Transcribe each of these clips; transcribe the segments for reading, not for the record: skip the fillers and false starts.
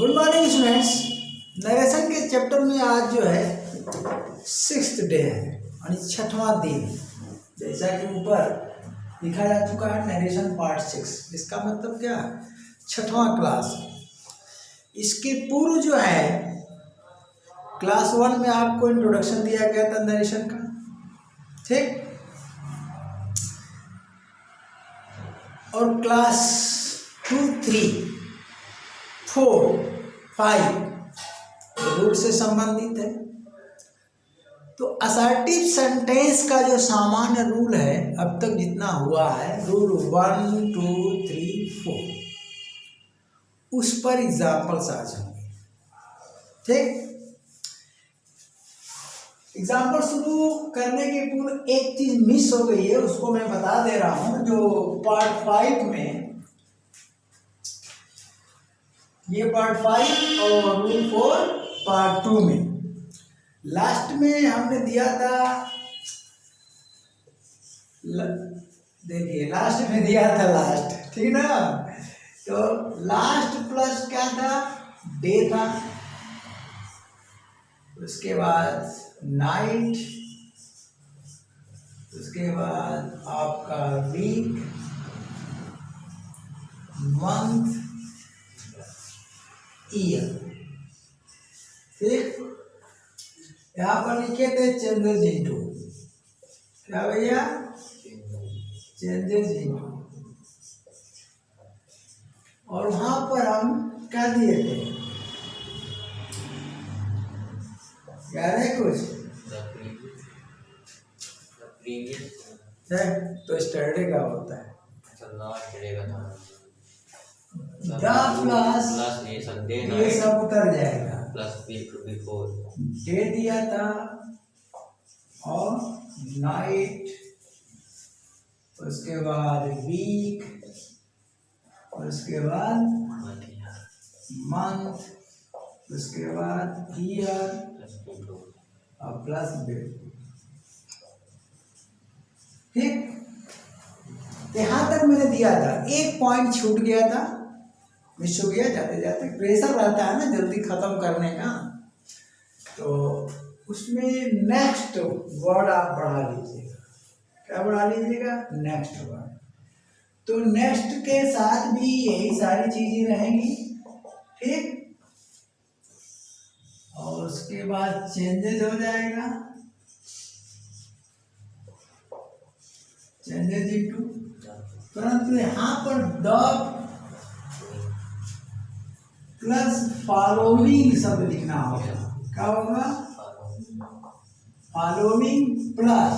Good morning students. Narration के chapter में आज जो है 6th डे है यानी 6वां दिन, जैसा कि ऊपर लिखा जा चुका है नरेशन पार्ट 6। इसका मतलब क्या, 6वां क्लास। इसके पूर्व जो है क्लास 1 में आपको इंट्रोडक्शन दिया गया था नरेशन का, ठीक। और क्लास 2, 3, 4, 5 रूल से संबंधित है। तो असर्टिव सेंटेंस का जो सामान्य रूल है अब तक जितना हुआ है, रूल 1, 2, 3, 4, उस पर एग्जाम्पल्स आज होंगे, ठीक। एग्जाम्पल शुरू करने के पूर्व एक चीज मिस हो गई है, उसको मैं बता दे रहा हूं। जो पार्ट 5 में, ये पार्ट 5 और रूल 4 पार्ट 2 में, लास्ट में हमने दिया था, देखिए लास्ट में दिया था लास्ट, ठीक ना। तो लास्ट प्लस क्या था, डे था, उसके बाद नाइट, उसके बाद आपका वीक, मंथ, ईयर, ठीक। यहाँ पर लिखे थे चेंजेस इनटू, क्या भैया, चेंजेस इनटू। और वहां पर हम क्या दिए थे, याद है कुछ? तो स्टरडे का होता है प्लस, ये सब उतर जाएगा, डे दिया था और नाइट, उसके बाद वीक, उसके बाद मंथ, उसके बाद ईयर और प्लस डे, ठीक। यहां तक मैंने दिया था, एक पॉइंट छूट गया था, मिस हो गया, जाते जाते प्रेशर रहता है ना जल्दी खत्म करने का, तो उसमें नेक्स्ट वर्ड आप बढ़ा लीजिएगा। क्या बढ़ा लीजिएगा? Next word. तो नेक्स्ट के साथ भी यही सारी चीजें रहेंगी, ठीक। और उसके बाद चेंजेस हो जाएगा, चेंजेस इनटू, परंतु यहाँ पर द प्लस फॉलोइंग शब्द लिखना होगा। क्या होगा? Following plus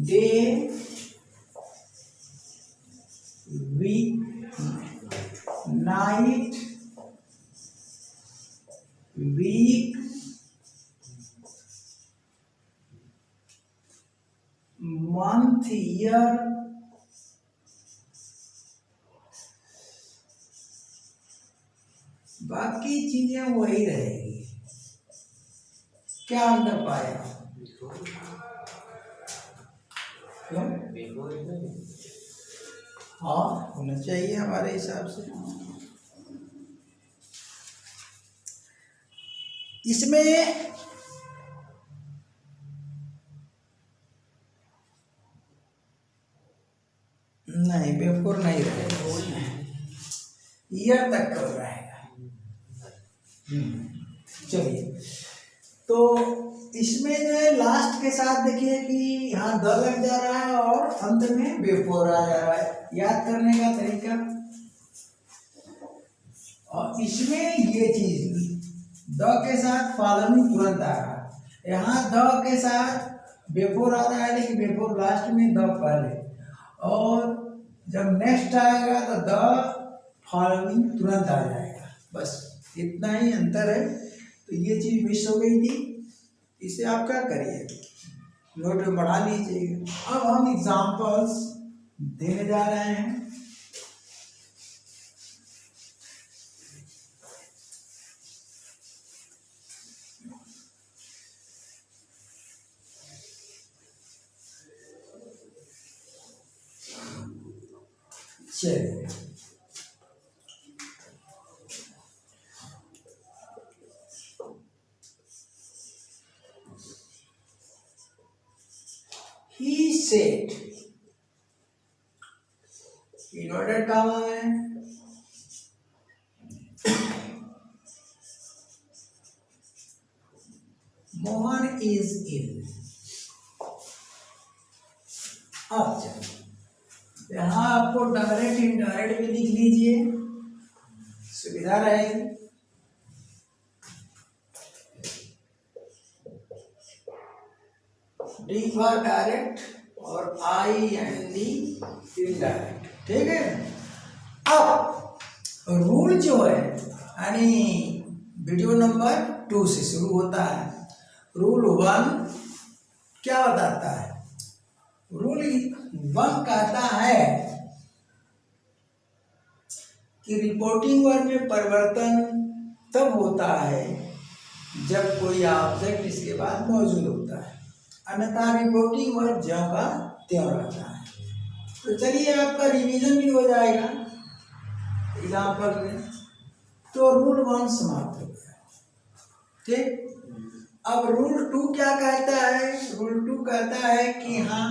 day, week, night, week, month, year, बाकी चीजें वही रहेगी। क्या अंदर पाया? क्यों? हाँ, होना चाहिए हमारे हिसाब से। इसमें नहीं, बिफोर नहीं रहेगा, ईयर तक कर रहेगा। चलिए, तो इसमें जो है लास्ट के साथ देखिए कि यहाँ द लग जा रहा है और अंत में बिफोर आ जा रहा है। याद करने का तरीका, और इसमें ये चीज द के साथ फॉलोइंग तुरंत आ रहा है, यहाँ द के साथ बिफोर आ रहा है, लेकिन बिफोर लास्ट में, द पहले, और जब नेक्स्ट आएगा तो द फॉलोइंग तुरंत आ जाएगा। बस इतना ही अंतर है। तो ये चीज मिस हो गई थी, इसे आप क्या करिए, नोट में बढ़ा लीजिएगा। अब हम एग्जांपल्स देने जा रहे हैं। चलिए, सेट, इन्वर्टेड कामा में मोहन इज इन। अब चलिए यहाँ आपको डायरेक्ट इनडायरेक्ट भी लिख लीजिए, सुविधा रहेगी। डी फॉर डायरेक्ट और आई एंड डी इनडायरेक्ट, ठीक है। अब रूल जो है यानी वीडियो नंबर 2 से शुरू होता है। रूल 1 क्या बताता है? रूल 1 कहता है कि रिपोर्टिंग वर्ब में परिवर्तन तब होता है जब कोई ऑब्जेक्ट इसके बाद मौजूद होता है, अन्यथा रिपोर्टिंग वर्ब ज्यों का त्यों रहता है। तो चलिए आपका रिवीजन भी हो जाएगा एग्जाम्पल में। तो रूल 1 समाप्त हो गया, ठीक। अब रूल 2 क्या कहता है? रूल 2 कहता है कि हाँ,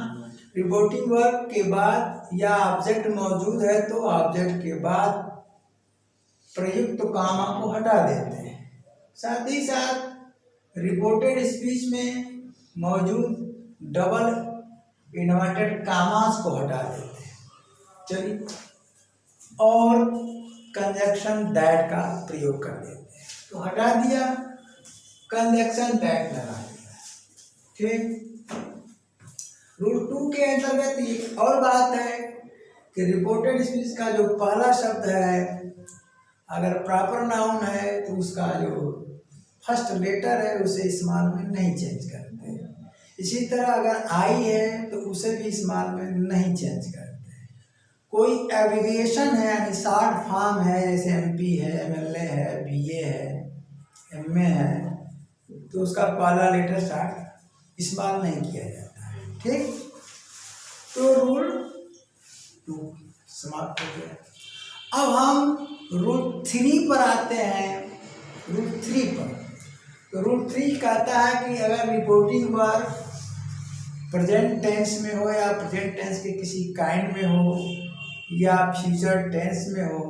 रिपोर्टिंग वर्ब के बाद या ऑब्जेक्ट मौजूद है तो ऑब्जेक्ट के बाद प्रयुक्त कामा को हटा देते हैं। साथ ही साथ रिपोर्टेड स्पीच में मौजूद डबल इन्वर्टेड कामास को हटा देते हैं। चलिए, और कंजक्शन दैट का प्रयोग कर देते हैं। तो हटा दिया, कंजक्शन दैट लगा दिया, ठीक। रूल 2 के अंतर्गत ये और बात है कि रिपोर्टेड स्पीच का जो पहला शब्द है अगर प्रॉपर नाउन है तो उसका जो फर्स्ट लेटर है उसे इस्तेमाल में नहीं चेंज करते। इसी तरह अगर आई है तो उसे भी इस्तेमाल में नहीं चेंज करते। कोई एब्रिविएशन है यानी शॉर्ट फॉर्म है, जैसे एमपी है, एमएलए है, बीए है, एमए है, तो उसका पहला लेटर स्टार्ट इस्तेमाल नहीं किया जाता है, ठीक। तो रूल 2 समाप्त हो गया। अब हम रूल 3 पर आते हैं। रूल 3 पर, तो रूल 3 कहता है कि अगर रिपोर्टिंग वर्ब प्रेजेंट टेंस में हो या प्रेजेंट टेंस के किसी काइंड में हो या फ्यूचर टेंस में हो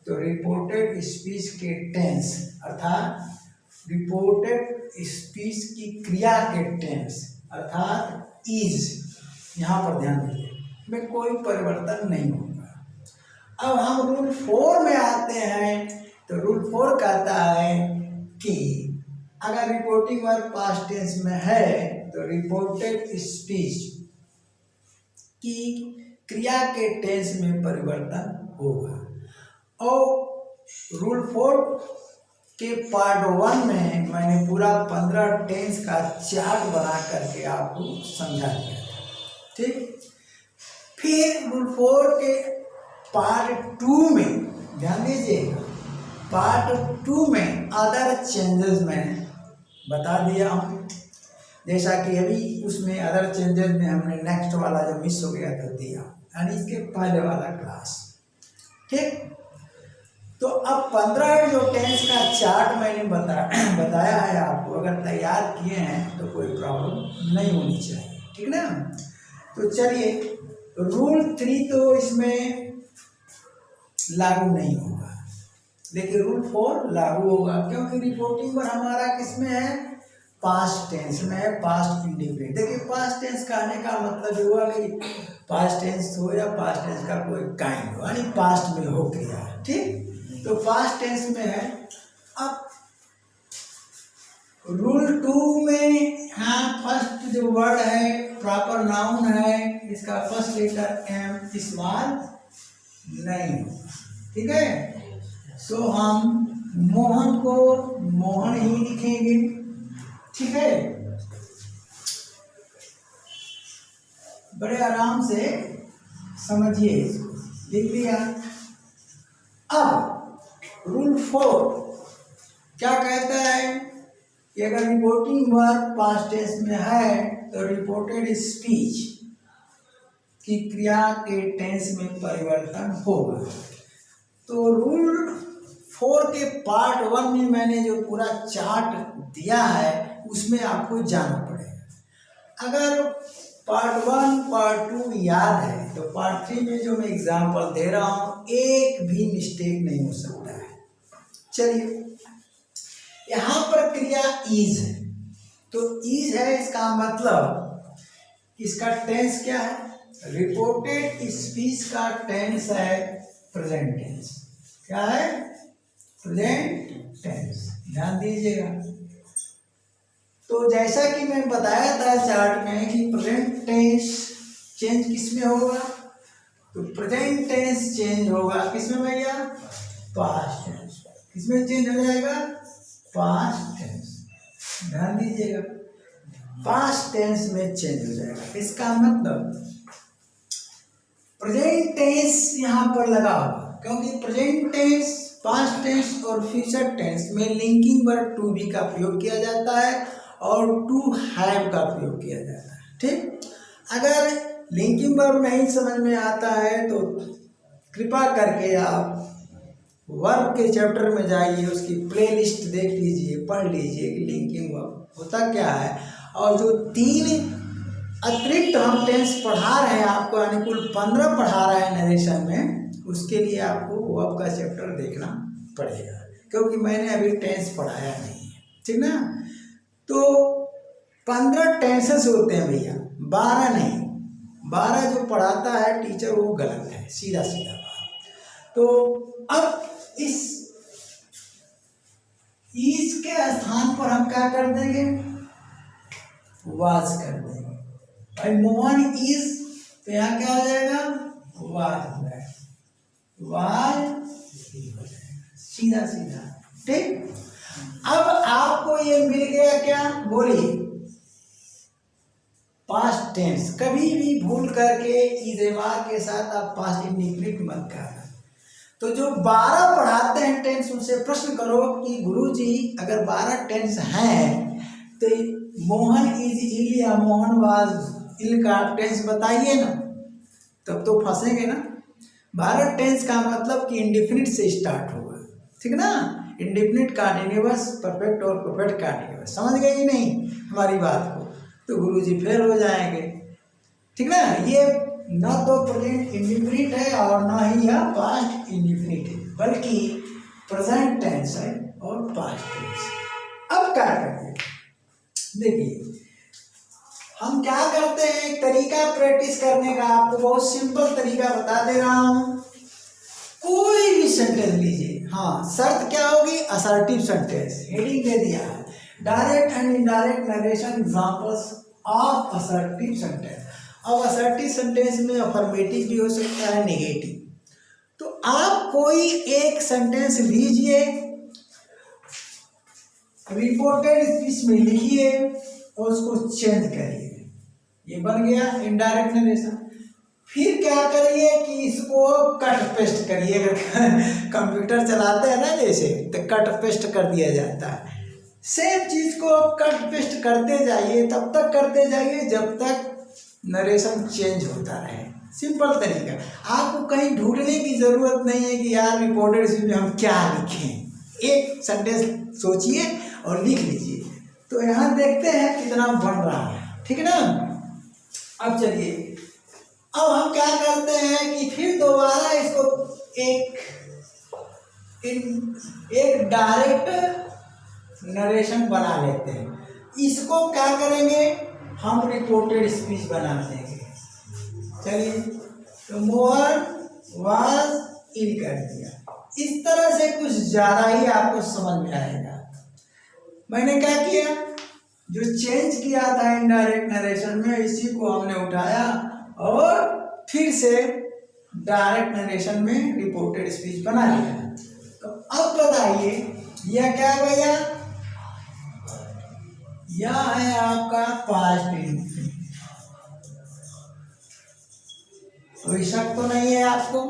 तो रिपोर्टेड स्पीच के टेंस अर्थात रिपोर्टेड स्पीच की क्रिया के टेंस अर्थात इज, यहाँ पर ध्यान दीजिए, में कोई परिवर्तन नहीं होगा। अब हम रूल 4 में आते हैं। तो रूल 4 कहता है कि अगर रिपोर्टिंग वर्ब पास्ट टेंस में है तो रिपोर्टेड स्पीच की क्रिया के टेंस में परिवर्तन होगा। और रूल 4 के पार्ट 1 में मैंने पूरा 15 टेंस का चार्ट बना करके आपको समझा दिया था, ठीक। फिर रूल 4 के पार्ट 2 में ध्यान दीजिएगा, पार्ट 2 में अदर चेंजेस मैंने बता दिया हूँ, जैसा कि अभी उसमें अदर चेंजेस में हमने नेक्स्ट वाला जो मिस हो गया था दिया, यानी इसके पहले वाला क्लास, ठीक। तो अब 15 जो टेंस का चार्ट मैंने बताया है आपको, अगर तैयार किए हैं तो कोई प्रॉब्लम नहीं होनी चाहिए, ठीक ना। तो चलिए, रूल 3 तो इसमें लागू नहीं होगा, लेकिन रूल 4 लागू होगा, क्योंकि रिपोर्टिंग पर हमारा किसमें है? पास्ट टेंस में है, पास्ट इंडिफिनिट। देखिए, पास्ट टेंस कहने का मतलब हुआ कि पास्ट टेंस हो या पास्ट टेंस का कोई काइंड हो, यानी पास्ट में हो क्रिया, ठीक। तो पास्ट टेंस में है। अब रूल 2 में हाँ, फर्स्ट जो वर्ड है प्रॉपर नाउन है, इसका फर्स्ट लेटर एम इस्तेमाल नहीं होगा, ठीक है। सो हम मोहन को मोहन ही लिखेंगे, ठीक है। बड़े आराम से समझिए, इसको लिख लिया। अब रूल 4 क्या कहता है कि अगर रिपोर्टिंग वर्ब पास्ट टेंस में है तो रिपोर्टेड स्पीच की क्रिया के टेंस में परिवर्तन होगा। तो रूल 4 के पार्ट 1 में मैंने जो पूरा चार्ट दिया है उसमें आपको जाना पड़ेगा। अगर पार्ट 1 पार्ट 2 याद है, तो पार्ट 3 में जो मैं एग्जांपल दे रहा हूँ एक भी मिस्टेक नहीं हो सकता है। चलिए, यहाँ पर क्रिया इज है, तो इज है, इसका मतलब इसका टेंस क्या है? रिपोर्टेड स्पीच का टेंस है प्रेजेंट टेंस। क्या है? Present tense. ध्यान दीजिएगा। तो जैसा कि मैं बताया था चार्ट में कि प्रेजेंट टेंस चेंज किस में होगा, तो प्रेजेंट टेंस चेंज होगा किस में भैया? Past tense. किस में चेंज हो जाएगा? Past tense. ध्यान दीजिएगा, पास्ट टेंस में चेंज हो जाएगा। इसका मतलब प्रेजेंट टेंस यहाँ पर लगा होगा, क्योंकि प्रेजेंट टेंस, पास्ट टेंस और फ्यूचर टेंस में लिंकिंग वर्ब टू बी का प्रयोग किया जाता है और टू हैव का प्रयोग किया जाता है। ठीक, अगर लिंकिंग वर्ब नहीं समझ में आता है तो कृपा करके आप वर्ब के चैप्टर में जाइए, उसकी प्लेलिस्ट देख लीजिए, पढ़ लीजिए कि लिंकिंग वर्ब होता क्या है। और जो 3 अतिरिक्त हम टेंस पढ़ा रहे हैं आपको, यानी कुल 15 पढ़ा रहे हैं नरेशन में, उसके लिए आपको वर्ब का चैप्टर देखना पड़ेगा, क्योंकि मैंने अभी टेंस पढ़ाया नहीं है। ठीक ना? तो 15 टेंसेस होते हैं भैया, 12 नहीं। 12 जो पढ़ाता है टीचर वो गलत है, सीधा सीधा बात। तो अब इस के स्थान पर हम क्या कर देंगे? वाज कर देंगे। भाई मोहन इज, तो यहाँ क्या हो जाएगा? वाज हो जाएगा, वाज हो जाएगा, सीधा सीधा। ठीक, अब आपको ये मिल गया क्या? बोलिए, पास्ट टेंस। कभी भी भूल करके इजेमा के साथ आप पास्ट इंडिफिनिट मत करना। तो जो 12 पढ़ाते हैं टेंस, उनसे प्रश्न करो कि गुरुजी अगर 12 टेंस हैं तो मोहन इज इल या मोहन वाज इल का टेंस बताइए ना, तब तो फंसेंगे ना। 12 टेंस का मतलब कि इंडिफिनिट से स्टार्ट होगा। ठीक ना? इंडिफिनिट कंटीन्यूअस, परफेक्ट और परफेक्ट कंटीन्यूअस। समझ गए कि नहीं हमारी बात को? तो गुरुजी फेल हो जाएंगे। ठीक ना? ये न तो प्रेजेंट इंडिफिनिट है और न ही यह पास्ट इंडिफिनिट है, बल्कि प्रेजेंट टेंस है और पास्ट टेंस। अब क्या करेंगे? देखिए, हम क्या करते हैं, एक तरीका प्रैक्टिस करने का आपको बहुत सिंपल तरीका बता दे रहा हूं। कोई भी सेंटेंस लीजिए, हाँ, शर्त क्या होगी? Assertive sentence. हेडिंग दे दिया है, direct and indirect narration examples of assertive sentence. अब असर्टिव सेंटेंस में अफर्मेटिव भी हो सकता है, नेगेटिव। तो आप कोई एक सेंटेंस लीजिए, रिपोर्टेड स्पीच में लिखिए और उसको चेंज करिए। ये बन गया इनडायरेक्ट नरेशन। फिर क्या करिए कि इसको कट पेस्ट करिए। अगर कंप्यूटर चलाते हैं ना जैसे, तो कट पेस्ट कर दिया जाता है। सेम चीज को कट पेस्ट करते जाइए, तब तक करते जाइए जब तक नरेशन चेंज होता रहे। सिंपल तरीका। आपको कहीं ढूंढने की जरूरत नहीं है कि यार रिपोर्टेड स्पीच में हम क्या लिखें। एक सेंटेंस सोचिए और लिख लीजिए। तो यहाँ देखते हैं कितना बन रहा है। ठीक है ना? अब चलिए, अब हम क्या करते हैं कि फिर दोबारा इसको एक डायरेक्ट नरेशन बना लेते हैं। इसको क्या करेंगे? हम रिपोर्टेड स्पीच बना देंगे। चलिए, तो मोहन वाज इल कर दिया। इस तरह से कुछ ज्यादा ही आपको समझ में आएगा। मैंने क्या किया? जो चेंज किया था इनडायरेक्ट नरेशन में, इसी को हमने उठाया और फिर से डायरेक्ट नरेशन में रिपोर्टेड स्पीच बना लिया। तो अब बताइए, यह क्या है भैया? यह है आपका पास्ट इंडिफिनिट। कोई शक तो नहीं है आपको?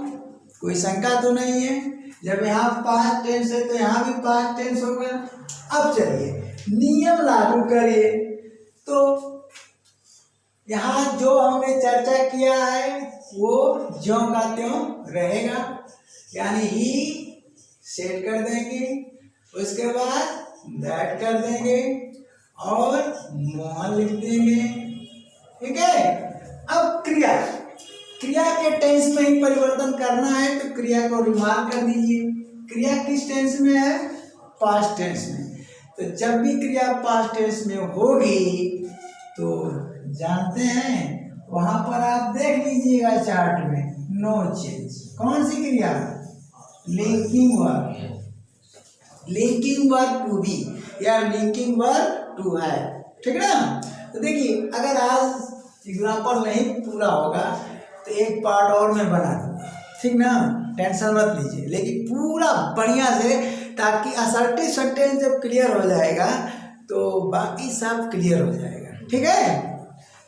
कोई शंका तो नहीं है? जब यहाँ पास्ट टेंस है तो यहाँ भी पास्ट टेंस होगा। अब चलिए नियम लागू करिए। तो यहाँ जो हमने चर्चा किया है वो ज्यों का त्यों रहेगा, यानी ही सेट कर देंगे, उसके बाद दैट कर देंगे और मोहन लिख देंगे। ठीक है? क्रिया, क्रिया के टेंस में ही परिवर्तन करना है तो क्रिया को रिमार्क कर दीजिए। क्रिया किस टेंस में है? पास्ट टेंस में। तो जब भी क्रिया पास्ट टेंस में होगी तो जानते हैं वहां पर आप देख लीजिएगा चार्ट में, नो चेंज। कौन सी क्रिया? Linking verb, linking verb to be या लिंकिंग वर्ब टू है, ठीक है ना। तो देखिए अगर आज एग्जाम्पल नहीं पूरा होगा तो एक पार्ट और मैं बना दूंगा, ठीक ना, टेंशन मत लीजिए, लेकिन पूरा बढ़िया से, ताकि असर्टिव सेंटेंस जब क्लियर हो जाएगा तो बाकी सब क्लियर हो जाएगा, ठीक है।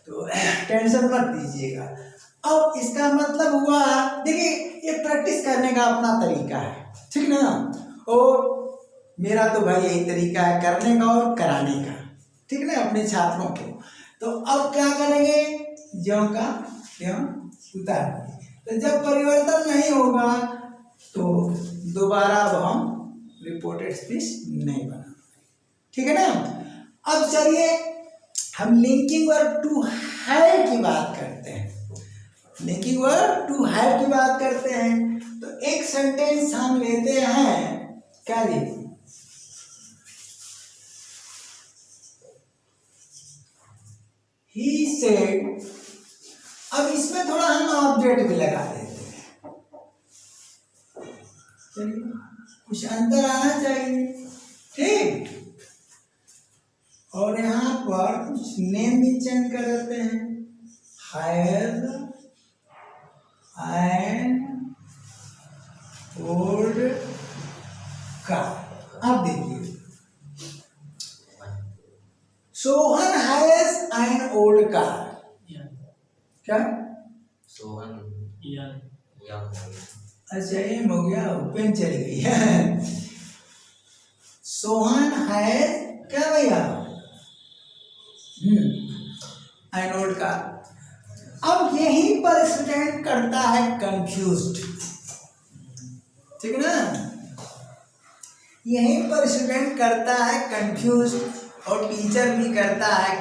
तो टेंशन मत लीजिएगा। अब इसका मतलब हुआ, देखिए ये प्रैक्टिस करने का अपना तरीका है, ठीक ना। और मेरा तो भाई यही तरीका है करने का और कराने का, ठीक ना, अपने छात्रों को। तो अब क्या करेंगे, ज्यों का त्यों उतार। तो जब परिवर्तन नहीं होगा तो दोबारा अब हम रिपोर्टेड स्पीच नहीं बना, ठीक है ना। अब चलिए हम लिंकिंग वर्ब टू हैव की बात करते हैं। लिंकिंग वर्ब टू हैव की बात करते हैं तो एक सेंटेंस हम लेते हैं, क्या लेते, ही सेड। अब इसमें थोड़ा हम ऑब्जेक्ट भी लगा देते हैं, चलिए कुछ अंतर आना चाहिए, ठीक। और यहाँ पर कुछ नेम भी चेंज कर देते हैं, हैज एन ओल्ड कार। अब देखिए Sohan has an old car, क्या सोहन अच्छा ये हो गया, पेन चली गई है। सोहन है क्या भैया, एन ओल्ड कार। अब यहीं पर स्टूडेंट करता है कंफ्यूज्ड, ठीक है ना, यहीं पर स्टूडेंट करता है कंफ्यूज्ड और टीचर भी करता है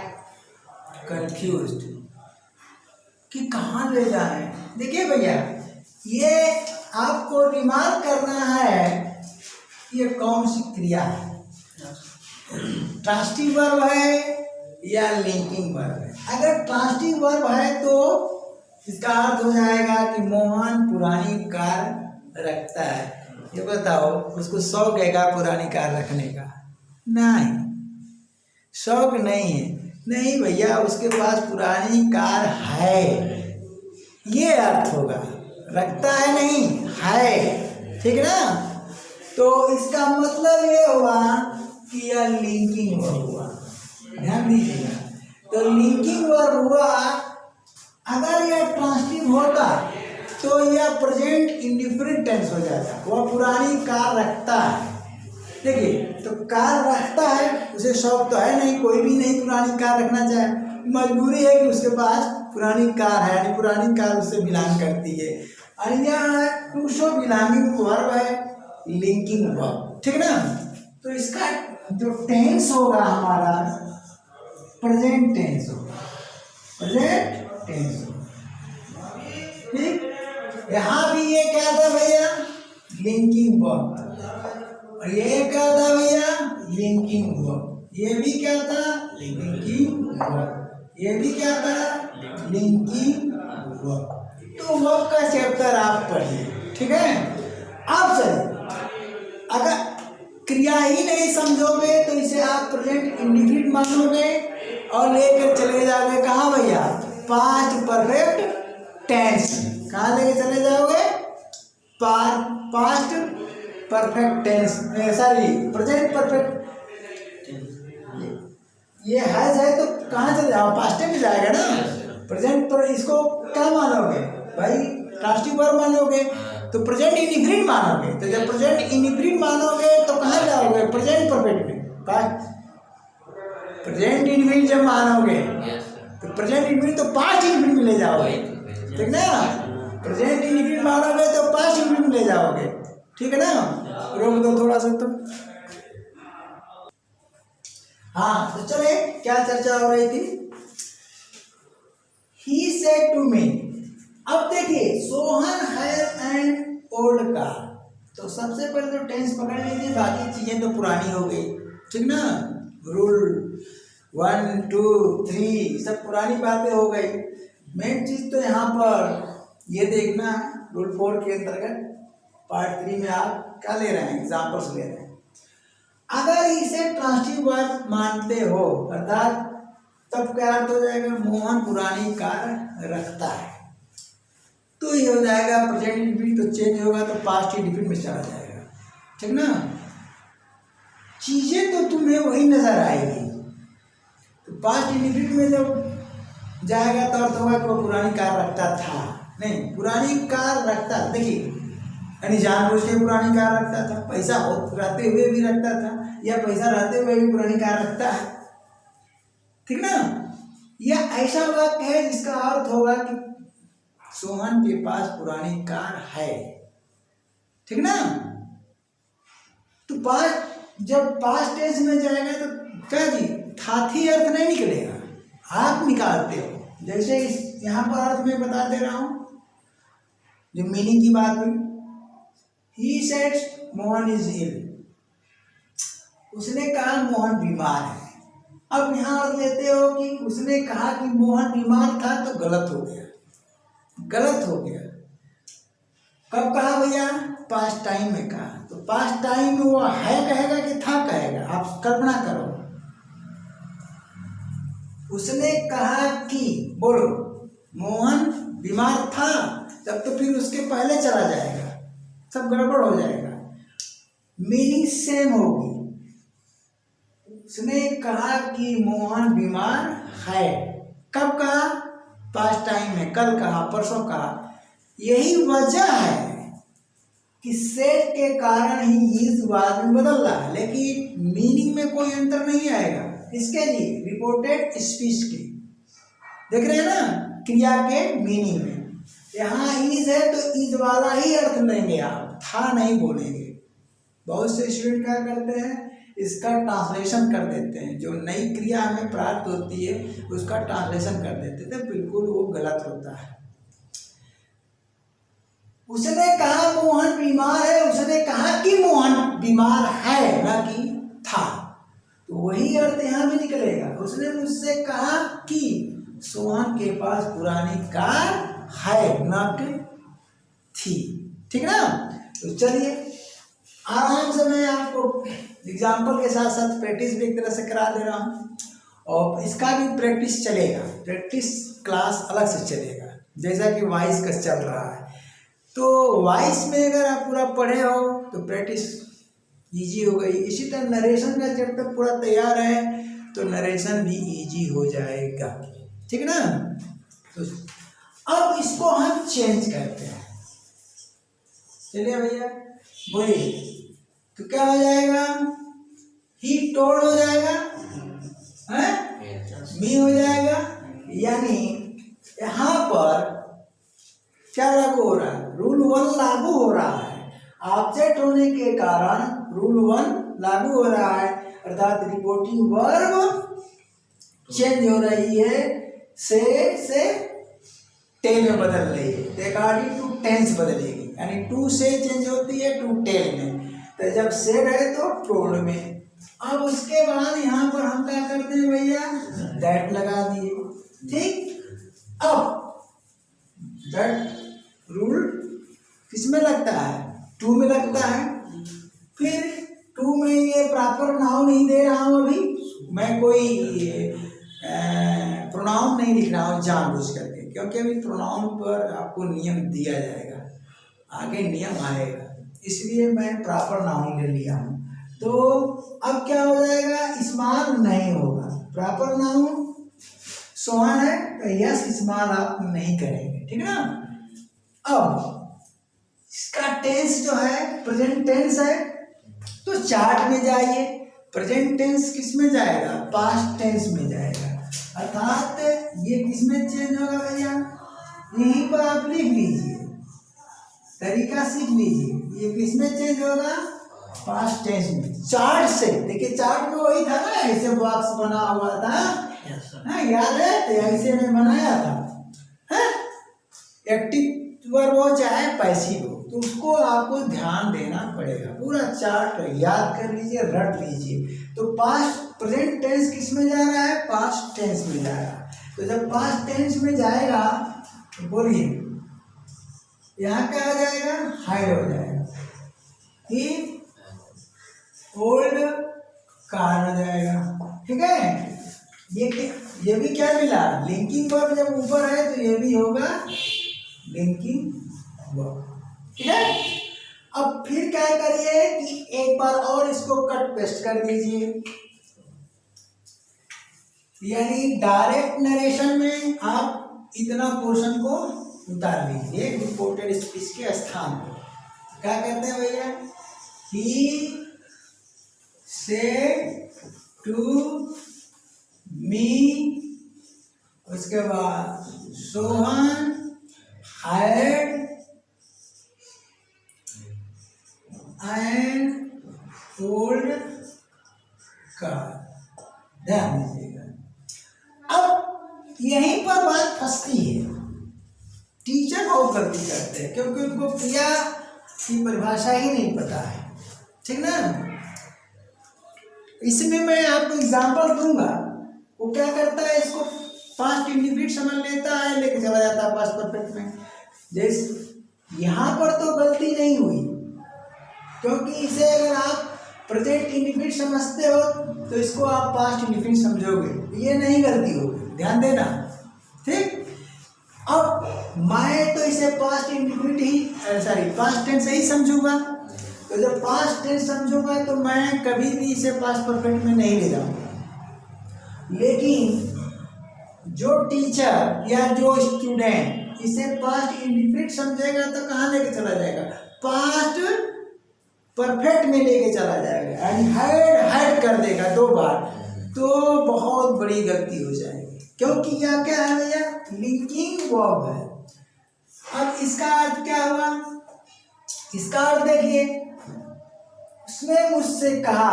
कंफ्यूज्ड कि कहाँ ले जाए। देखिए भैया ये आपको रिमार्क करना है ये कौन सी क्रिया है, ट्रांसिटिव वर्ब है या लिंकिंग वर्ब है। अगर ट्रांसिटिव वर्ब है तो इसका अर्थ हो जाएगा कि मोहन पुरानी कार रखता है। ये बताओ उसको शौक है क्या पुरानी कार रखने का? नहीं, शौक नहीं है, नहीं भैया उसके पास पुरानी कार है, ये अर्थ होगा, रखता है नहीं है, ठीक है ना। तो इसका मतलब ये हुआ कि यह लिंकिंग वर्ब हुआ, ध्यान दीजिएगा। तो लिंकिंग वर्ब हुआ, अगर यह ट्रांसिटिव होता तो यह प्रेजेंट इंडिफरेंट टेंस हो जाता, वह पुरानी कार रखता है। देखिए तो कार रखता है, उसे शौक तो है नहीं, कोई भी नहीं पुरानी कार रखना चाहे, मजबूरी है कि उसके पास पुरानी कार है, यानी पुरानी कार उससे बिलोंग करती है। और यहाँ टू शो बिलोंगिंग वर्ब है लिंकिंग वर्ब, ठीक है ना। तो इसका जो टेंस होगा हमारा प्रेजेंट टेंस होगा, प्रेजेंट टेंस होगा, ठीक। यहाँ भी ये क्या था भैया, लिंकिंग वर्ब, और ये क्या था भैया, लिंकिंग वर्ब, ये भी क्या था, लिंकिंग वर्ब, ये भी क्या था, लिंकिंग वर्ब। तो वर्ब का चैप्टर आप पढ़िए, ठीक है। अब चलिए अगर क्रिया ही नहीं समझोगे तो इसे आप प्रेजेंट इंडिफिनिट मानोगे और लेकर चले जाओगे कहाँ भैया, पास्ट परफेक्ट टेंस। कहाँ लेके चले जाओगे, past perfect tense, sorry present perfect. ये है तो कहाँ चले जाओ, पास्ट में जाएगा ना। प्रेजेंट पर इसको क्या मानोगे भाई, ट्रांसिटिव वर्ब मानोगे तो प्रेजेंट इंडिफिनिट मानोगे। तो जब प्रेजेंट इंडिफिनिट मानोगे तो कहाँ जाओगे, प्रेजेंट परफेक्ट में। प्रेजेंट इंडिफिनिट जब मानोगे तो प्रेजेंट इंडिफिनिट तो पास्ट इंडिफिनिट में ले जाओगे, ठीक ना। प्रेजेंट इंडिफिनिट मानोगे तो पास्ट इंडिफिनिट में ले जाओगे, ठीक है ना। रोक दो थोड़ा सा तो। हाँ तो चले क्या चर्चा हो रही थी, he said to me। अब देखिए Sohan have an old car, तो सबसे पहले तो टेंस पकड़ लीजिए, बाकी चीजें तो पुरानी हो गई, ठीक ना। रूल 1 2 3 सब पुरानी बातें हो गई। मेन चीज तो यहाँ पर ये देखना रूल 4 के अंतर्गत पार्ट 3 में आप क्या ले रहे हैं, एग्जाम्पल्स ले रहे हैं। अगर इसे ट्रांसटिव वर्ब मानते हो अर्थात तब क्या अर्थ हो जाएगा, मोहन पुरानी कार रखता है, तो ये हो जाएगा प्रेजेंट इंडिफिनिट, तो चेंज होगा तो पास्ट इंडिफिनिट में चला जाएगा, ठीक ना। चीजें तो तुम्हें वही नजर आएगी, तो पास्ट इंडिफिनिट में जब जाएगा तो अर्थ होगा कि वो पुरानी कार रखता था, नहीं पुरानी कार रखता, देखिए यानी जानबूझ के पुरानी कार रखता था, पैसा रहते हुए भी रखता था, या पैसा रहते हुए भी पुरानी कार रखता है, ठीक ना। यह ऐसा वाक्य है जिसका अर्थ होगा कि सोहन के पास पुरानी कार है, ठीक ना। तो पास्ट जब पास्ट टेंस में जाएगा तो क्या जी थाथी अर्थ नहीं निकलेगा, आप निकालते हो। जैसे इस यहाँ पर अर्थ में बता दे रहा हूं, जो मीनिंग की बात हुई, he said Mohan is ill, उसने कहा मोहन बीमार है। अब यहाँ अर्थ लेते हो कि उसने कहा कि मोहन बीमार था, तो गलत हो गया, गलत हो गया। कब कहा भैया, पास्ट टाइम में कहा, तो पास्ट टाइम में वो है कहेगा कि था कहेगा, आप कल्पना करो। उसने कहा कि बोलो मोहन बीमार था, तब तो फिर उसके पहले चला जाएगा, सब गड़बड़ हो जाएगा, मीनिंग सेम होगी। उसने कहा कि मोहन बीमार है, कब कहा, पास्ट टाइम में, कल कहा, परसों कहा। यही वजह है कि सेट के कारण ही इस बाद में बदल रहा है, लेकिन मीनिंग में कोई अंतर नहीं आएगा। इसके लिए रिपोर्टेड स्पीच के देख रहे हैं ना, क्रिया के मीनिंग में यहाँ इज है तो इज वाला ही अर्थ लेंगे आप, था नहीं बोलेंगे। बहुत से स्टूडेंट क्या करते हैं, इसका ट्रांसलेशन कर देते हैं, जो नई क्रिया हमें प्राप्त होती है उसका ट्रांसलेशन कर देते थे, बिल्कुल वो गलत होता है। उसने कहा मोहन बीमार है, उसने कहा कि मोहन बीमार है, ना कि था, तो वही अर्थ यहाँ भी निकलेगा। उसने मुझसे कहा कि सोहन के पास पुरानी कार है, ना कि थी, ठीक ना। तो चलिए आराम से मैं आपको एग्जाम्पल के साथ साथ प्रैक्टिस भी एक तरह से करा दे रहा हूँ, और इसका भी प्रैक्टिस चलेगा, प्रैक्टिस क्लास अलग से चलेगा, जैसा कि वॉइस का चल रहा है। तो वॉइस में अगर आप पूरा पढ़े हो तो प्रैक्टिस इजी हो गई। इसी तरह नरेशन का जब तक पूरा तैयार है तो नरेशन भी इजी हो जाएगा, ठीक ना। तो अब इसको हम चेंज करते हैं, चलिए भैया बोलिए, तो क्या हो जाएगा, ही टोल्ड हो जाएगा, है मी हो जाएगा, यानी यहाँ पर क्या लागू हो रहा है, रूल 1 लागू हो रहा है। ऑब्जेक्ट होने के कारण रूल 1 लागू हो रहा है, अर्थात रिपोर्टिंग वर्ब चेंज हो रही है, से टेल में बदल रही है, अकॉर्डिंग टू टेंस बदलेगी, यानी टू से चेंज होती है टू टेल में, तो जब से रहे तो टोल्ड में। अब उसके बाद यहाँ पर हम क्या करते हैं भैया, दैट लगा दिए, ठीक। अब दैट रूल किस में लगता है, टू में लगता है। फिर टू में ये प्रॉपर नाउन नहीं दे रहा हूँ, अभी मैं कोई प्रोनाउन नहीं लिख रहा हूँ जानबूझ करके, क्योंकि अभी प्रोनाउन पर आपको नियम दिया जाएगा, आगे नियम आएगा, इसलिए मैं प्रॉपर नाउन ले लिया हूँ। तो अब क्या हो जाएगा, स्मॉल नहीं होगा, प्रॉपर नाउन सोहन है तो यस स्मॉल आप नहीं करेंगे, ठीक ना। अब इसका टेंस जो है प्रेजेंट टेंस है, तो चार्ट में जाइए, प्रेजेंट टेंस किस में जाएगा, पास्ट टेंस में जाएगा, अर्थात ये किस में चेंज होगा भैया, यहीं पर आप लिख लीजिए, तरीका सीख लीजिए, ये किस में चेंज होगा, पास्ट टेंस में। चार्ट से देखिए, चार्ट में वही था ना, ऐसे बॉक्स बना हुआ था, हाँ याद है, तो ऐसे में बनाया था, एक्टिव वर्ब हो चाहे पैसिव हो, तो उसको आपको ध्यान देना पड़ेगा। पूरा चार्ट याद कर लीजिए, रट लीजिए। तो पास्ट प्रेजेंट टेंस किस में जा रहा है? पास्ट टेंस में जा रहा है। तो जब पास्ट टेंस में जाएगा तो बोलिए यहाँ क्या हो जाएगा? हाइड हो जाएगा। ही ओल्ड कार हो जाएगा। ठीक है, ये भी क्या मिला? लिंकिंग वर्ब जब ऊपर है तो ये भी होगा लिंकिंग वर्ब। ठीक है, अब फिर क्या करिए कि एक बार और इसको कट पेस्ट कर दीजिए, यानी डायरेक्ट नरेशन में आप इतना पोर्शन को उतार लीजिए रिपोर्टेड स्पीच के स्थान पर। क्या कहते हैं भैया? ही सेड टू मी, उसके बाद Sohan had and old car. ध्यान दीजिएगा। अब यहीं पर बात फंसती है, टीचर बहुत गलती करते हैं क्योंकि उनको क्रिया की परिभाषा ही नहीं पता है। ठीक ना? इसमें मैं आपको एग्जांपल दूंगा। वो क्या करता है, इसको पास्ट इंडिफिनिट समझ लेता है, लेके चला जाता है पास्ट परफेक्ट में। जैसे यहाँ पर तो गलती नहीं हुई, क्योंकि इसे अगर आप प्रेजेंट इंडिफिनिट समझते हो तो इसको आप पास्ट इंडिफिनिट समझोगे, ये नहीं गलती होगी। ध्यान देना। ठीक, अब मैं तो इसे पास्ट इंडिफिनिट ही पास्ट टेंस ही समझूंगा। तो जब पास्ट टेंस समझूंगा तो मैं कभी भी इसे पास्ट परफेक्ट में नहीं ले जाऊंगा। लेकिन जो टीचर या जो स्टूडेंट इसे पास्ट इंडिफिनिट समझेगा तो कहाँ लेके चला जाएगा? पास्ट परफेक्ट में लेके चला जाएगा, एंड हैड कर देगा 2 बार, तो बहुत बड़ी गलती हो जाएगी। क्योंकि यह क्या है भैया? लिंकिंग वर्ब है। अब इसका अर्थ क्या हुआ? इसका अर्थ देखिए, उसने मुझसे कहा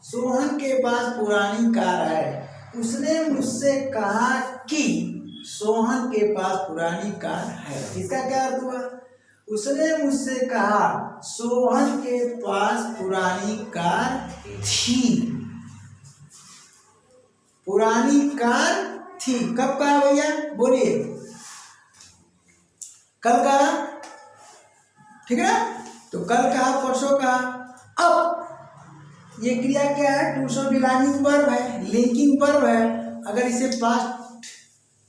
सोहन के पास पुरानी कार है। उसने मुझसे कहा कि सोहन के पास पुरानी कार है। इसका क्या अर्थ हुआ? उसने मुझसे कहा सोहन के पास पुरानी कार थी। पुरानी कार थी। कब कहा भैया? बोलिए, कल कहा। ठीक है, तो कल कहा, परसों कहा। अब ये क्रिया क्या है? टू शो बिलॉन्गिंग वर्ब है, लिंकिंग वर्ब है। अगर इसे पास्ट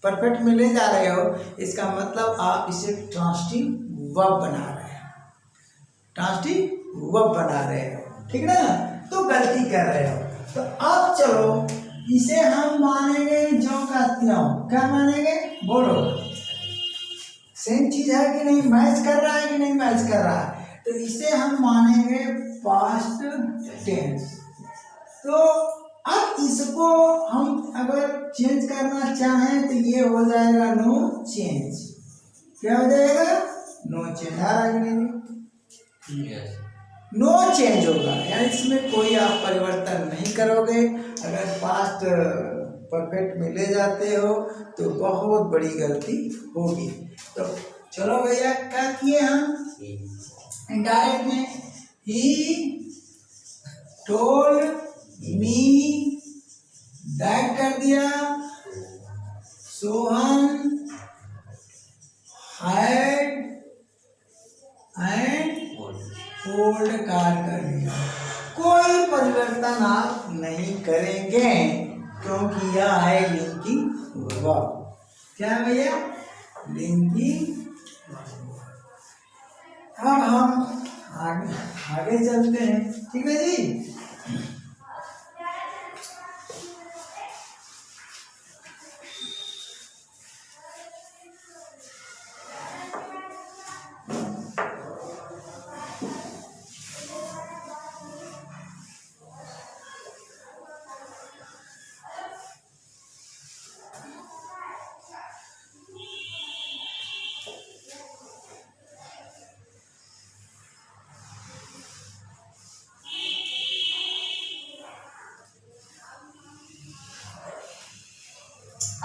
परफेक्ट में ले जा रहे हो, इसका मतलब आप इसे ट्रांजिटिव वर्ब बना रहे हैं, ट्रांजिटिव वर्ब बना रहे हो। ठीक ना? तो गलती कर रहे हो। तो अब चलो इसे हम मानेंगे जो का त्यों। क्या मानेंगे? बोलो, सेम चीज है कि नहीं? मैच कर रहा है कि नहीं मैच कर रहा है? तो इसे हम मानेंगे पास्ट टेंस। तो अब इसको हम अगर चेंज करना चाहें तो ये हो जाएगा नो चेंज। क्या हो जाएगा? No change. आ रहा है कि नहीं? नो चेंज होगा, यानी इसमें कोई आप परिवर्तन नहीं करोगे। अगर पास्ट परफेक्ट में ले जाते हो तो बहुत बड़ी गलती होगी। तो चलो भैया, क्या किए हम इनडायरेक्ट में? ही टोल्ड मी दैट कर दिया, Sohan had and old car कर दिया। कोई परिवर्तन आप नहीं करेंगे क्योंकि यह है लिंकिंग वर्ब। क्या है भैया? लिंकिंग। अब हम आगे चलते हैं। ठीक है जी।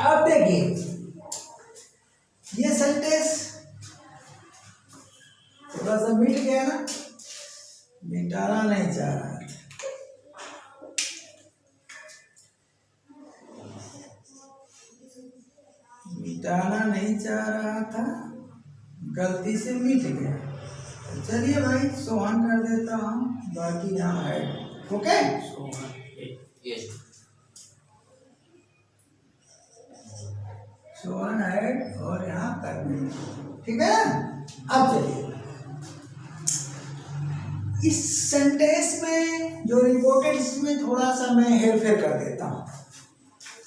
अब देखिए, ये सेंटेंस चाह रहा था, मिटाना नहीं चाह रहा था, गलती से मिट गया। चलिए भाई सोहन कर देता हूँ, बाकी यहाँ है। ओके, सोहन है और यहाँ कर देंगे, ठीक है। अब चलिए इस सेंटेंस में जो रिपोर्टेड, इसमें थोड़ा सा मैं हेर फेर कर देता हूँ,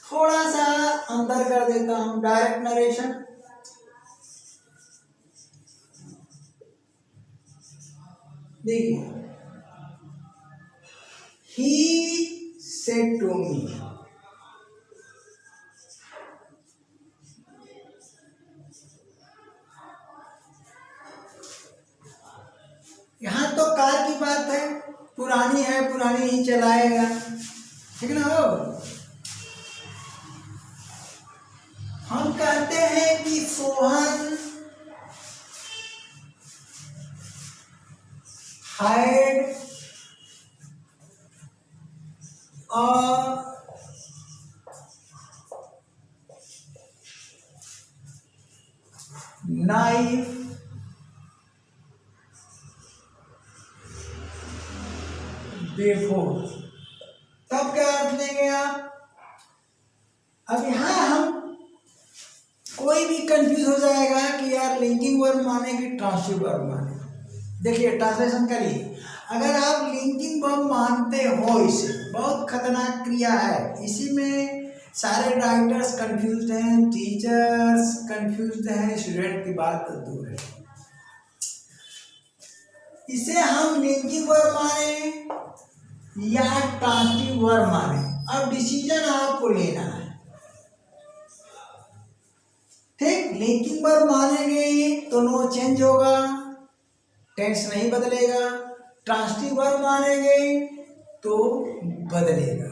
थोड़ा सा अंदर कर देता हूँ। डायरेक्ट नरेशन, देखिए, ही सेड टू मी, यहाँ तो कार की बात है, पुरानी है, पुरानी ही चलाएगा, ठीक ना हो। हम कहते हैं कि Sohan hired a knife before, तब क्या अर्थ लेंगे आप। अब यहाँ हम कोई भी कंफ्यूज हो जाएगा कि यार लिंकिंग वर्ब माने कि ट्रांसिटिव वर्ब माने। देखिए ट्रांसलेशन करिए, अगर आप लिंकिंग वर्ब मानते हो, इसे बहुत खतरनाक क्रिया है, इसी में सारे राइटर्स कंफ्यूज्ड हैं, टीचर्स कंफ्यूज्ड हैं, स्टूडेंट की बात तो दूर है। इसे हम लिंकिंग वर्ब माने या ट्रांसिटिव वर्ब माने, अब डिसीजन आपको लेना है, ठीक। लिंकिंग वर्ब मानेंगे तो नो चेंज होगा, टेंस नहीं बदलेगा। ट्रांसिटिव वर्ब मानेंगे तो बदलेगा,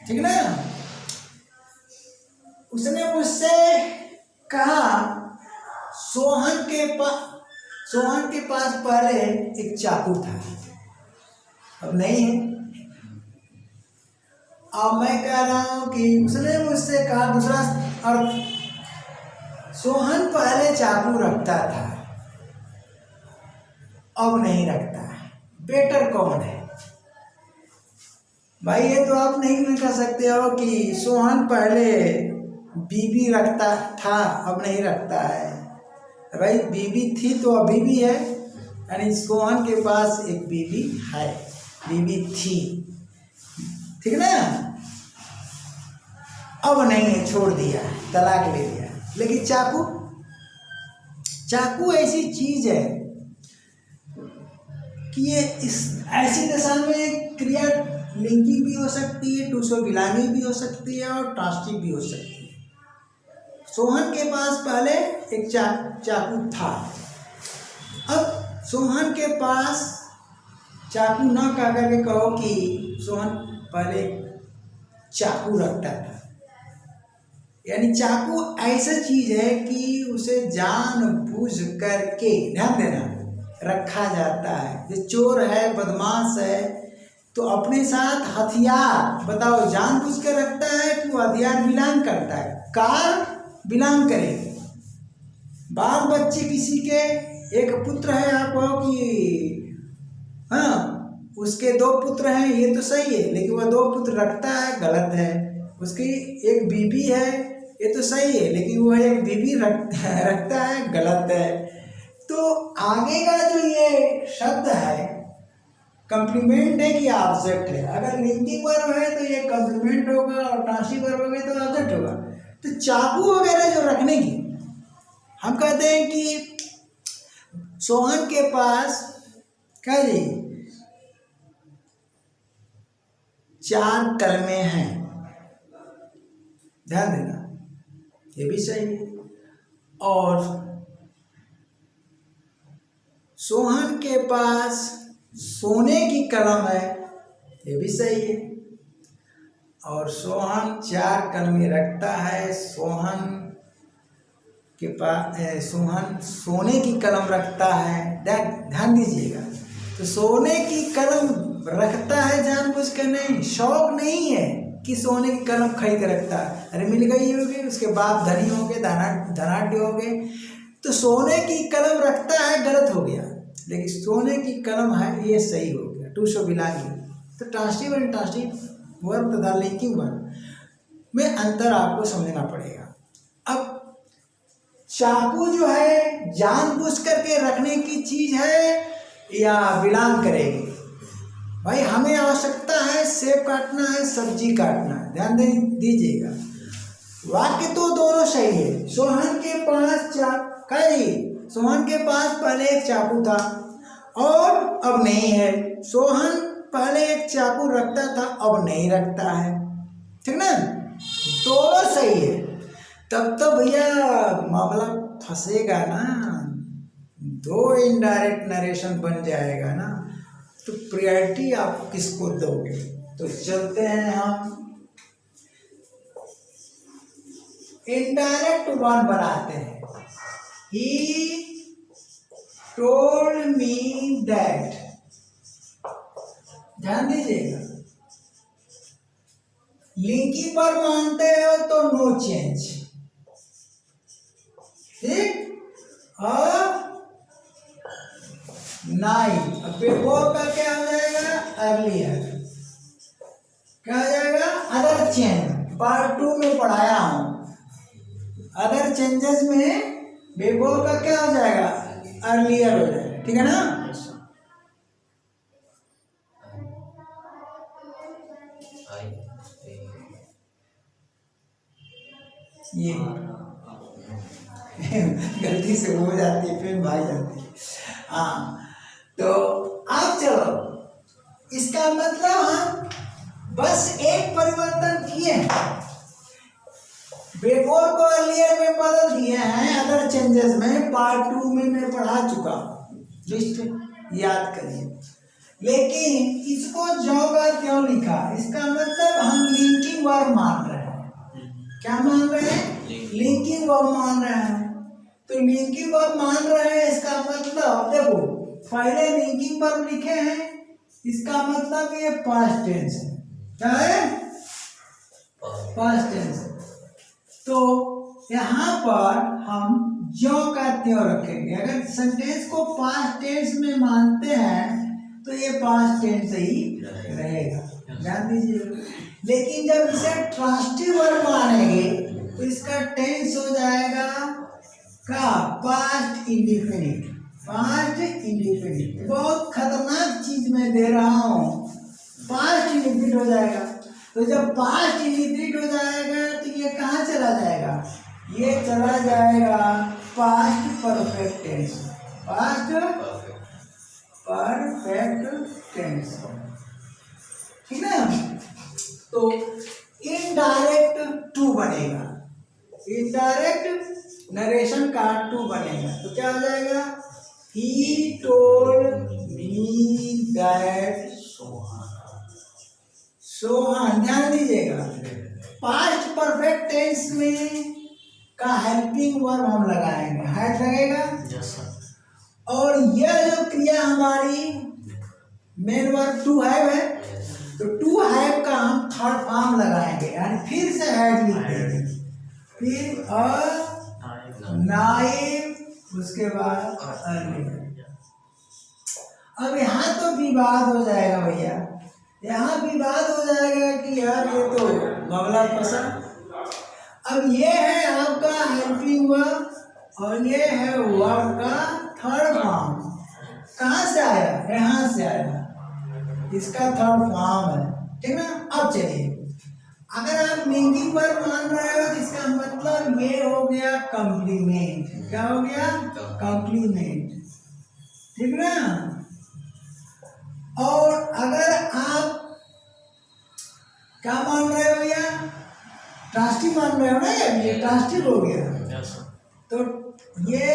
ठीक ना। उसने मुझसे कहा सोहन के पास पहले एक चाकू था, अब नहीं है। अब मैं कह रहा हूं कि उसने मुझसे कहा, दूसरा अर्थ, सोहन पहले चाकू रखता था, अब नहीं रखता है। बेटर कौन है भाई? ये तो आप नहीं कह सकते हो कि सोहन पहले बीबी रखता था, अब नहीं रखता है। भाई बीबी थी तो अभी भी है, यानी सोहन के पास एक बीबी है, बीबी थी, ठीक ना। अब नहीं है, छोड़ दिया, तलाक ले लिया। लेकिन चाकू ऐसी चीज है कि ये इस ऐसी दशा में क्रिया लिंकिंग भी हो सकती है, टू सो बिलोंगिंग भी हो सकती है और ट्रांसिटिव भी हो सकती है। सोहन के पास पहले एक चाकू था, अब सोहन के पास चाकू ना कह करके कहो कि सोहन पहले चाकू रखता था। यानी चाकू ऐसा चीज है कि उसे जानबूझ करके, ध्यान देना, रखा जाता है। जो चोर है, बदमाश है, तो अपने साथ हथियार, बताओ, जानबूझ कर रखता है कि वो हथियार बिलोंग करता है। कार बिलोंग करेगी, बाल बच्चे किसी के, एक पुत्र है, आप कहो कि हाँ उसके 2 पुत्र हैं, ये तो सही है, लेकिन वह 2 पुत्र रखता है, गलत है। उसकी एक बीबी है, ये तो सही है, लेकिन वह एक बीबी रखता है, गलत है। तो आगे का जो ये शब्द है कम्प्लीमेंट है कि ऑब्जेक्ट है। अगर लिंकिंग वर्ब है तो ये कम्प्लीमेंट होगा और ट्रांसिटिव वर्ब होगा तो ऑब्जेक्ट होगा। तो चाकू वगैरह जो रखने की, हम कहते हैं कि सोहन के पास क्या जी 4 कलमें हैं, ध्यान देना, ये भी सही है। और सोहन के पास सोने की कलम है, ये भी सही है। और सोहन 4 कलमें रखता है, सोहन के पास सोहन सोने की कलम रखता है, ध्यान दीजिएगा। तो सोने की कलम रखता है जानबूझ कर नहीं, शौक नहीं है कि सोने की कलम खरीद के रखता है। अरे मिल गई होगी, उसके बाप धनी हो गए, धनाढ़ हो गए, तो सोने की कलम रखता है गलत हो गया, लेकिन सोने की कलम है ये सही हो गया। To show belonging. तो ट्रांसटिव और इंट्रांसटिव वर्ब तथा लिंकिंग वर्ब में अंतर आपको समझना पड़ेगा। अब चाकू जो है जानबूझ करके रखने की चीज है या बिलोंग करेगी? भाई हमें आवश्यकता है सेब काटना है, सब्जी काटना है, ध्यान दीजिएगा। वाक्य तो दोनों सही है। सोहन के पास सोहन के पास पहले एक चाकू था और अब नहीं है। सोहन पहले एक चाकू रखता था, अब नहीं रखता है, ठीक ना? दोनों सही है। तब तो भैया मामला फंसेगा ना, दो इनडायरेक्ट नरेशन बन जाएगा ना, तो प्रायोरिटी आप किसको दोगे? तो चलते हैं हम इनडायरेक्ट वन बनाते हैं। He told me that, ध्यान दीजिएगा। लिंकिंग पर मानते हो तो नो चेंज, ठीक। और नाइन, अब बिफोर का क्या हो जाएगा? अर्लियर। क्या हो जाएगा? Other change. पार्ट 2 में पढ़ाया हूं, अदर चेंजेस में बिफोर का क्या हो जाएगा? अर्लियर हो जाएगा, ठीक है ना? ये गलती से हो जाती है, पेन भाई जाती है। हाँ, तो अब चलो, इसका मतलब हम बस एक परिवर्तन किए हैं, बिफोर को अर्लियर में बदल दिए हैं। अदर चेंजेस में पार्ट 2 में मैं पढ़ा चुका, लिस्ट याद करिए। लेकिन इसको ज्यों का त्यों लिखा, इसका मतलब हम लिंकिंग वर्ब मान रहे हैं। क्या मान रहे हैं? लिंकिंग वर्ब मान रहे हैं। तो लिंकिंग वर्ब मान रहे हैं, इसका मतलब देखो, पहले लिंकिंग वर्ब लिखे हैं, इसका मतलब ये पास्ट टेंस है। क्या है? पास्ट टेंस है। तो यहाँ पर हम ज्यों का त्यों रखेंगे। अगर सेंटेंस को पास्ट टेंस में मानते हैं तो ये पास्ट टेंस ही रहेगा, ध्यान दीजिए। लेकिन जब इसे ट्रांसिटिव वर्ब मानेंगे तो इसका टेंस हो जाएगा का पास्ट इंडिफिनिट। पास्ट इंडिफिनिट बहुत खतरनाक चीज मैं दे रहा हूँ, पास्ट इंडिफिनिट हो जाएगा। तो जब पास्ट इंडिफिनिट हो जाएगा तो ये कहाँ चला जाएगा? ये चला जाएगा past perfect tense. Past perfect tense, ठीक ना? तो इनडायरेक्ट टू बनेगा, इनडायरेक्ट नरेशन का टू बनेगा। तो क्या हो जाएगा? He told me that Sohan. ध्यान दीजिएगा, पास्ट परफेक्ट टेंस में का हेल्पिंग वर्ब हम लगाएंगे, हैड लगेगा। और यह जो क्रिया हमारी मेन वर्ब टू हैव है, तो टू हैव का हम थर्ड फॉर्म लगाएंगे, यानी फिर से हैड लिख देंगे, फिर नाइव, उसके बाद अर्लियर। अब यहाँ तो विवाद हो जाएगा भैया, यहाँ विवाद हो जाएगा कि यार ये तो मामला पसंद। अब ये है आपका हेल्पिंग वर्ब और ये है वर्ब का थर्ड फॉर्म। कहाँ से आया? यहाँ से आया, इसका थर्ड फॉर्म है, ठीक ना? अब चलिए, अगर आप लिंकिंग वर्ब मान रहे हो तो इसका मतलब ये हो गया कॉम्प्लीमेंट। क्या हो गया? कॉम्प्लीमेंट, ठीक ना? और अगर आप क्या मान रहे हो भैया? ट्रांसटिव मान रहे हो ना, ये ट्रांसटिव हो गया। तो ये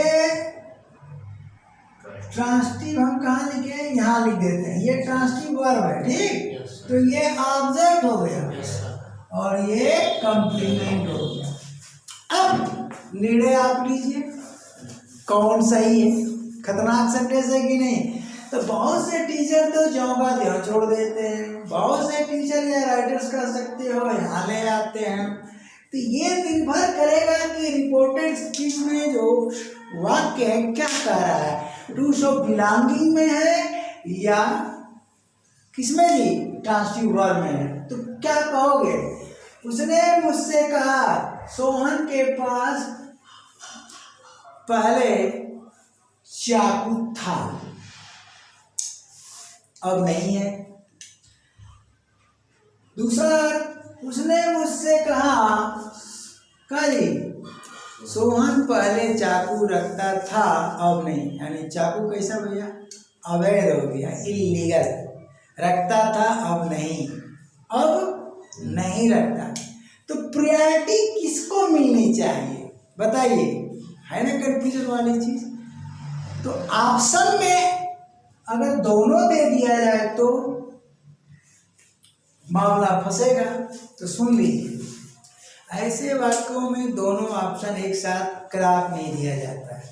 ट्रांसटिव हम कहाँ लिखे? यहाँ लिख देते हैं, ये ट्रांसटिव वर्ब है, ठीक? तो ये ऑब्जेक्ट हो गया और ये कॉम्प्लीमेंट हो गया। अब निर्णय आप लीजिए, कौन सही है? खतरनाक सेंटेंस है कि नहीं? तो बहुत से टीचर तो ज्यों का त्यों छोड़ देते हैं, बहुत से टीचर या राइटर्स कर सकते हो यहाँ ले आते हैं। तो ये निर्भर करेगा कि रिपोर्टेड स्पीच में जो वाक्य है क्या कह रहा है, टू शो बिलोंगिंग में है या किसमें जी, ट्रांसिटिव वर्ब में है। तो क्या कहोगे, उसने मुझसे कहा सोहन के पास पहले चाकू था, अब नहीं है। दूसरा, उसने मुझसे कहा जी सोहन पहले चाकू रखता था, अब नहीं। यानी चाकू कैसा भैया, अवैध हो गया, इलीगल। रखता था, अब नहीं, अब नहीं रखता। तो प्रायोरिटी किसको मिलनी चाहिए बताइए, है ना कंफ्यूजन वाली चीज। तो ऑप्शन में अगर दोनों दे दिया जाए तो मामला फंसेगा। तो सुन लीजिए, ऐसे वाक्यों में दोनों ऑप्शन एक साथ कदाप नहीं दिया जाता है,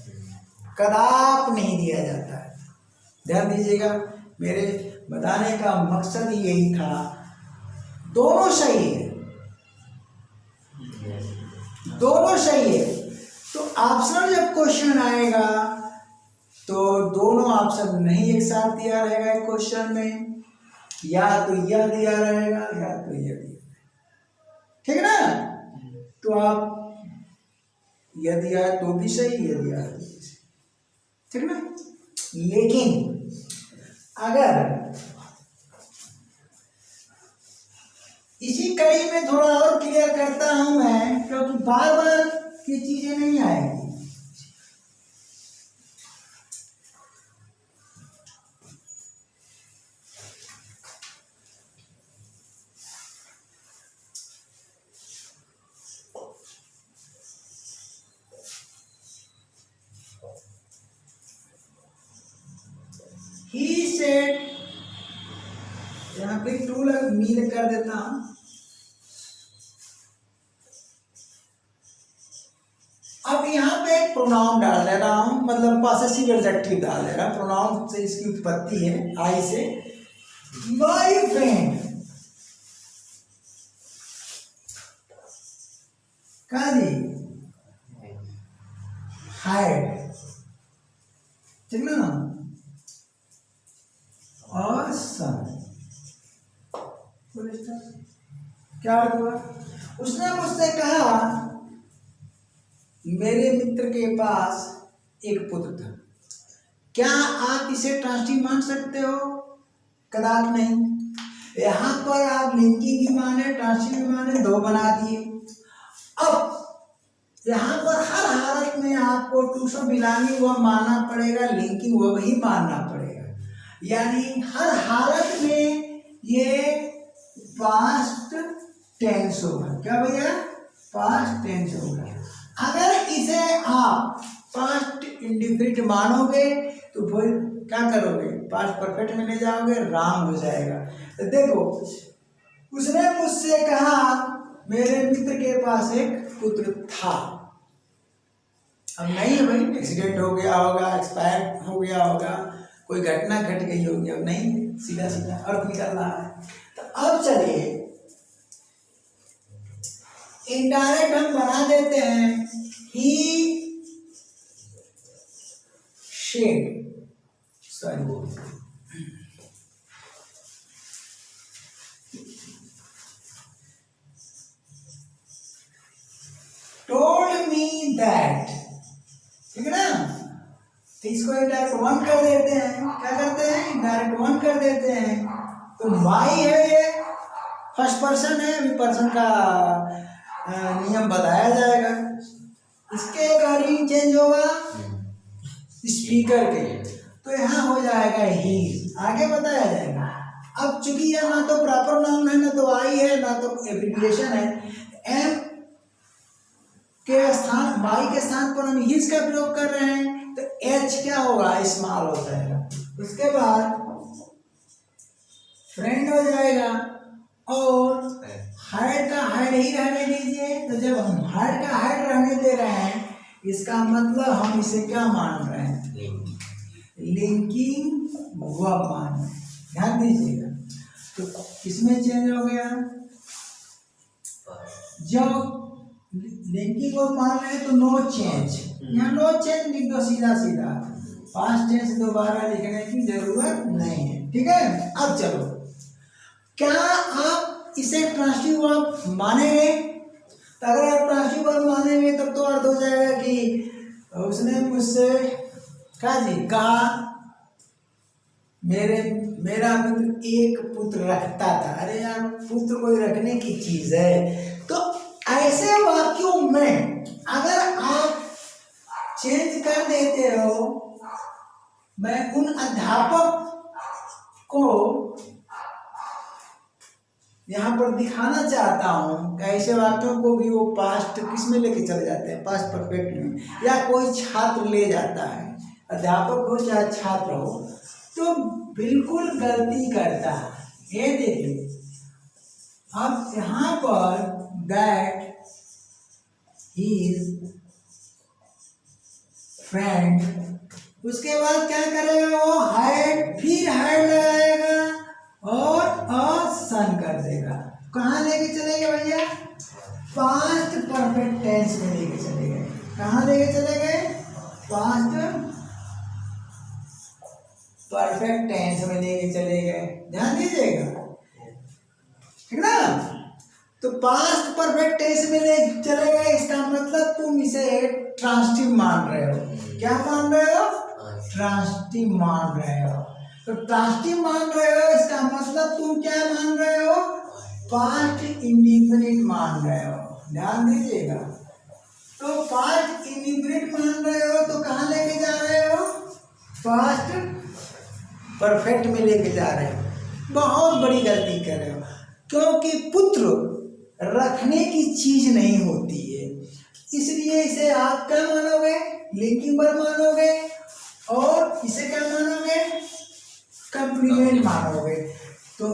कदाप नहीं दिया जाता है। ध्यान दीजिएगा, मेरे बताने का मकसद ही यही था। दोनों सही है, दोनों सही है। तो ऑप्शनल जब क्वेश्चन आएगा तो दोनों ऑप्शन नहीं एक साथ दिया रहेगा क्वेश्चन में, या तो यह दिया रहेगा या तो यह दिया, ठीक है ना। तो आप यह दिया तो भी सही, यह दिया तो भी सही, ठीक है ना। लेकिन अगर इसी कड़ी में थोड़ा और क्लियर करता हूं मैं, क्योंकि बार बार ये चीजें नहीं आएंगी। He said, यहाँ पे टू मील कर देता हूं। अब यहाँ पे एक प्रोनाउन डाल दे रहा हूं, मतलब पॉसेसिव एडजेक्टिव डाल दे रहा हूं। प्रोनाउन से इसकी उत्पत्ति है, आई से। माय फ्रेंड, कहा जी, हाइड, ठीक ना। awesome, क्या हुआ, उसने मुझसे कहा मेरे मित्र के पास एक पुत्र था। क्या आप इसे ट्रांसिटिव मान सकते हो? कदाप नहीं। यहाँ पर आप लिंकिंग ही माने, ट्रांसिटिव माने, दो बना दिए। अब यहाँ पर हर हालत में आपको टू शो बिलोंगिंग वह मानना पड़ेगा, लिंकिंग वह ही मानना पड़ेगा। यानी हर हालत में ये पास्ट टेंस होगा। क्या भैया? पास्ट टेंस होगा। अगर इसे आप पास्ट इंडिफिनिट मानोगे तो फिर क्या करोगे? पास्ट परफेक्ट में ले जाओगे, रॉन्ग हो जाएगा। तो देखो, उसने मुझसे कहा मेरे मित्र के पास एक पुत्र था। अब नहीं है भाई, एक्सीडेंट हो गया होगा, एक्सपायर हो गया होगा, कोई घटना घट गई होगी। अब नहीं, सीधा सीधा अर्थ निकल रहा है। तो अब चलिए इनडायरेक्ट हम बना देते हैं, he said, sorry told me that, ठीक है ना। तो इसको डायरेक्ट वन कर देते हैं। क्या करते हैं? डायरेक्ट वन कर देते हैं। तो माई है, ये फर्स्ट पर्सन है, अभी पर्सन का नियम बताया जाएगा। इसके अकॉर्डिंग चेंज होगा स्पीकर के, तो यहाँ हो जाएगा ही, आगे बताया जाएगा। अब चूंकि यह ना तो प्रॉपर नाउन है, ना तो आई है, ना तो एब्रिविएशन है, एम के स्थान, माई के स्थान पर हम हिज का प्रयोग कर रहे हैं, तो एच क्या होगा? स्मॉल हो जाएगा। उसके बाद फ्रेंड हो जाएगा, और हाइड का हाइड ही रहने दीजिए। तो जब हम हाइड का हाइड रहने दे रहे हैं, इसका मतलब हम इसे क्या मान रहे हैं? लिंकिंग वर्ब मान में, ध्यान दीजिएगा। तो किसमें चेंज हो गया, जब लिंकिंग वर्ब मान रहे तो नो चेंज, यहाँ नो चेंज लिख दो सीधा सीधा, पास्ट टेंस दोबारा लिखने की जरूरत नहीं है, ठीक है। अब चलो, क्या आप इसे ट्रांसिटिव वर्ब मानेंगे? तो अगर आप ट्रांसिटिव वर्ब मानेंगे तब तो अर्थ हो जाएगा कि उसने मुझसे कहा मेरा मित्र एक पुत्र रखता था। अरे यार, पुत्र कोई रखने की चीज है। तो ऐसे वाक्यों में अगर आप चेंज कर देते हो, मैं उन अध्यापक को यहाँ पर दिखाना चाहता हूँ कि ऐसे वाक्यों को भी वो पास्ट किस में लेके चले जाते हैं, पास्ट परफेक्ट में। या कोई छात्र ले जाता है, अध्यापक हो चाहे छात्र हो, तो बिल्कुल गलती करता है। ये देखिए, अब यहाँ पर दैट हिज फ्रेंड, उसके बाद क्या करेगा वो, हैड, फिर हैड लगाएगा और अ सन कर देगा। कहाँ लेके चले गए भैया, पास्ट परफेक्ट टेंस में लेके चले गए। कहाँ लेके चले गए, पास्ट परफेक्ट टेंस में लेके चले गए, ध्यान दीजिएगा, ठीक ना। तो पास्ट परफेक्ट टेंस में ले चले गए, इसका मतलब तुम इसे ट्रांसिटिव मान रहे हो। क्या मान रहे हो, ट्रांसिटिव मान रहे हो। तो ट्रांसिटिव मान रहे हो, इसका मतलब तुम क्या मान रहे हो, पास्ट इंडिफिनिट मान रहे हो, ध्यान दीजिएगा। तो पास्ट इंडिफिनिट मान रहे हो तो कहाँ लेके जा रहे हो, पास्ट परफेक्ट में लेके जा रहे हो। बहुत बड़ी गलती कर रहे हो, क्योंकि पुत्र रखने की चीज नहीं होती है, इसलिए इसे आप क्या मानोगे, लिंकिंग वर्ब मानोगे, और इसे क्या मानोगे, कंप्लीमेंट मानोगे। तो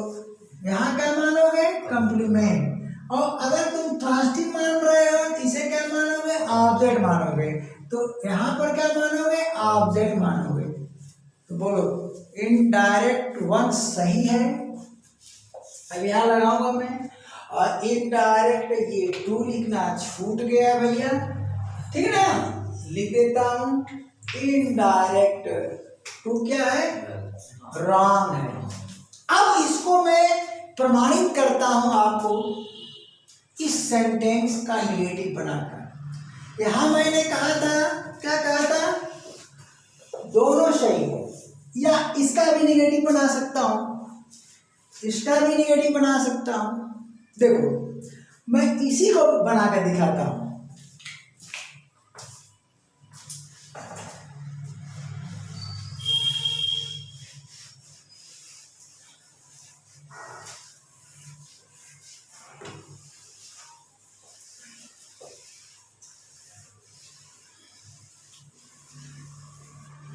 यहाँ क्या मानोगे, कंप्लीमेंट। और अगर तुम ट्रांसिटिव मान रहे हो तो इसे क्या मानोगे, ऑब्जेक्ट मानोगे। तो यहाँ पर क्या मानोगे, ऑब्जेक्ट मानोगे। तो बोलो, इनडायरेक्ट वन सही है, अब यहाँ लगाऊंगा मैं, और इनडायरेक्ट ये टू लिखना छूट गया भैया, ठीक है ना। लिख देता हूं, इनडायरेक्ट टू क्या है, रॉन्ग है। अब इसको मैं प्रमाणित करता हूं आपको इस सेंटेंस का निगेटिव बनाकर। यहां मैंने कहा था, क्या कहा था, दोनों सही है, या इसका भी निगेटिव बना सकता हूं, इसका भी निगेटिव बना सकता हूं। देखो, मैं इसी को बना कर दिखाता हूं।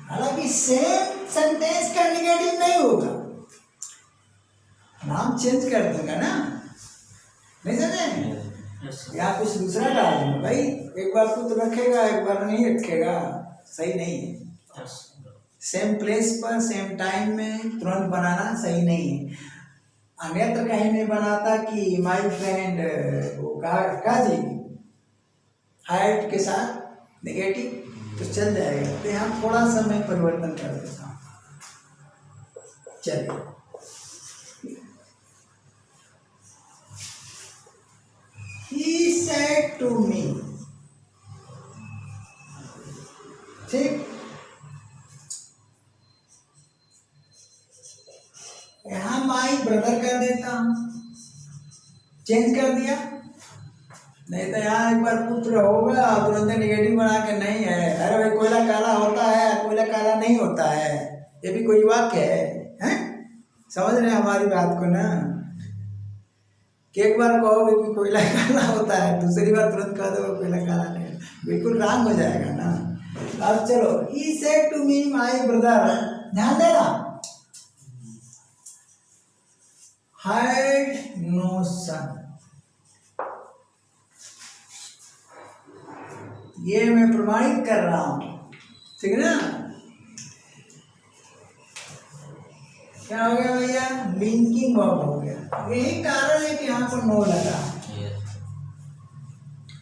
हालांकि सेम सेंटेंस का निगेटिव नहीं होगा, नाम चेंज कर दूंगा ना, नहीं समझे, या कुछ दूसरा डाल दूंगा भाई। एक बार तो रखेगा, एक बार नहीं रखेगा, सही नहीं है। सेम प्लेस पर सेम टाइम में तुरंत बनाना सही नहीं है। अन्यत्र कहीं नहीं बनाता कि माय फ्रेंड, वो कहा जी हाइट के साथ नेगेटिव, तो चल जाएगा। तो यहाँ थोड़ा सा मैं परिवर्तन कर देता हूँ, चलिए। He said to me, ठीक, यहां माई ब्रदर कर देता हूं, चेंज कर दिया। नहीं तो यहाँ एक बार पुत्र होगा, तुरंत निगेटिव बना के नहीं है। अरे भाई, कोयला काला होता है, कोयला काला नहीं होता है, ये भी कोई वाक्य है? समझ रहे हैं हमारी बात को ना, कि एक बार कहोगे कि कोयला काला होता है, दूसरी बार तुरंत कह दो कोयला काला नहीं, बिल्कुल रॉन्ग हो जाएगा ना। अब चलो, he said to me my brother, ध्यान देना, had no son, ये मैं प्रमाणित कर रहा हूं, ठीक है ना। क्या हो गया भैया, लिंकिंग वर्ब हो गया। यही कारण है कि यहाँ पर नो लगा।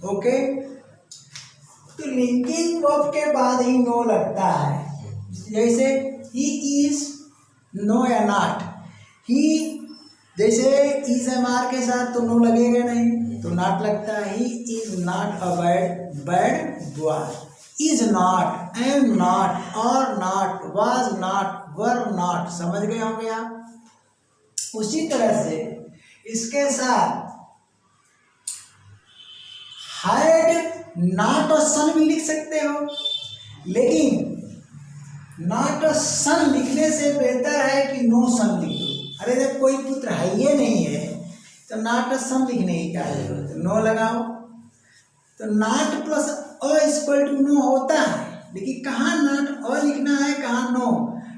ओके, तो लिंकिंग वर्ब के बाद ही नो लगता है। जैसे ही इज, नो या नॉट। ही जैसे इज एम आर के साथ तो नो लगेगा नहीं, तो नॉट लगता है। He is not a bad boy. Is not, am not, are not, was not, were not. समझ गए होंगे आप। उसी तरह से इसके साथ हैड, नॉट और सन भी लिख सकते हो, लेकिन नॉट और सन लिखने से बेहतर है कि नो सन लिख दो। अरे जब कोई पुत्र है ये नहीं है तो नॉट और सन लिखने की क्या जरूरत है, नो लगाओ। तो not plus a equal to no होता है, लेकिन कहाँ नॉट अ लिखना है, कहाँ नो,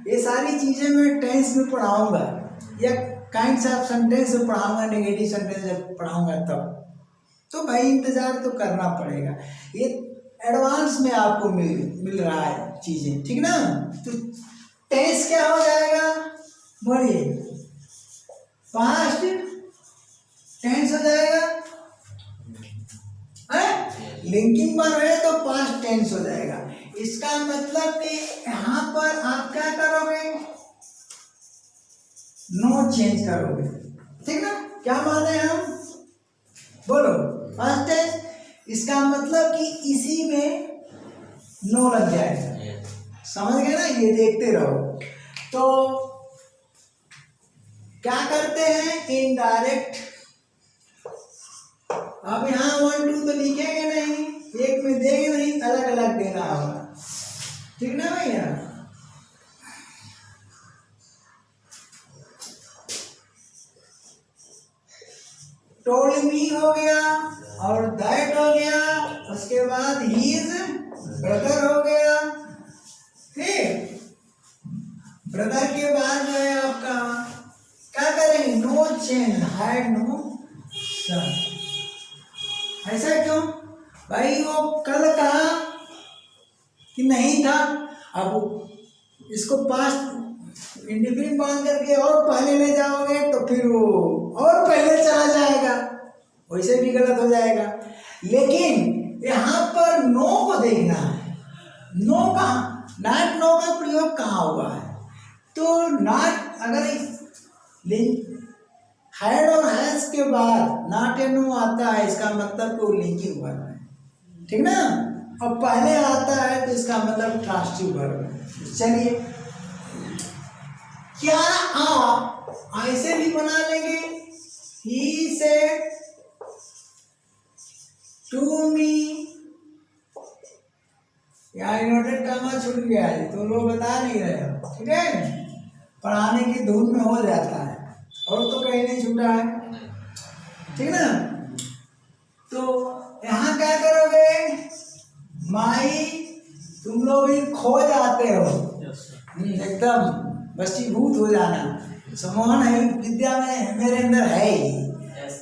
ये सारी चीजें मैं टेंस में पढ़ाऊंगा या काइंड्स ऑफ सेंटेंस में पढ़ाऊंगा, नेगेटिव सेंटेंस में पढ़ाऊंगा तब। तो भाई इंतजार तो करना पड़ेगा, ये एडवांस में आपको मिल रहा है चीजें, ठीक ना। तो टेंस क्या हो जाएगा, बोलिए, पास्ट टेंस हो जाएगा। लिंकिंग पर है तो पास्ट टेंस हो जाएगा। इसका मतलब कि यहाँ पर आप क्या करोगे, नो चेंज करोगे, ठीक ना। क्या माने हम, बोलो, पास्ट टेंस। इसका मतलब कि इसी में नो लग जाएगा, समझ गए ना। ये देखते रहो। तो क्या करते हैं, इनडायरेक्ट। अब यहाँ 1 2 तो लिखेंगे नहीं, एक में देंगे नहीं, अलग अलग देना होगा, ठीक ना भैया। टोल्ड मी हो गया और दैट हो गया, उसके बाद हीज ब्रदर हो गया, ठीक। ब्रदर के बाद जो है आपका क्या करेंगे, नो चेंज, हैड नो सन। ऐसा क्यों भाई, वो कल कहा कि नहीं था, अब इसको पास्ट इंडिफिनिट मान करके और पहले ले जाओगे तो फिर वो और पहले चला जाएगा, वैसे भी गलत हो जाएगा। लेकिन यहाँ पर नो को देखना है, नो कहाँ, नॉट नो का प्रयोग कहाँ हुआ है, तो नॉट अगर हैड और हैज के बाद नॉट या नो आता है, इसका मतलब को लिंकिंग वर्ब है, ठीक ना। और पहले आता है तो इसका मतलब ट्रांसिटिव वर्ब है। चलिए, क्या आप ऐसे भी बना लेंगे, ही सेड टू मी, यहाँ इन्वर्टेड कॉमा छूट गया है तो लोग बता नहीं रहे हो, ठीक है। पढ़ाने की धुन में हो जाता है, और तो कहीं नहीं छूटा है, ठीक ना। तो यहाँ क्या करोगे, माई, तुम लोग भी खो जाते हो, एकदम वशीभूत हो जाना। सम्मोहन है विद्या में मेरे अंदर है ही,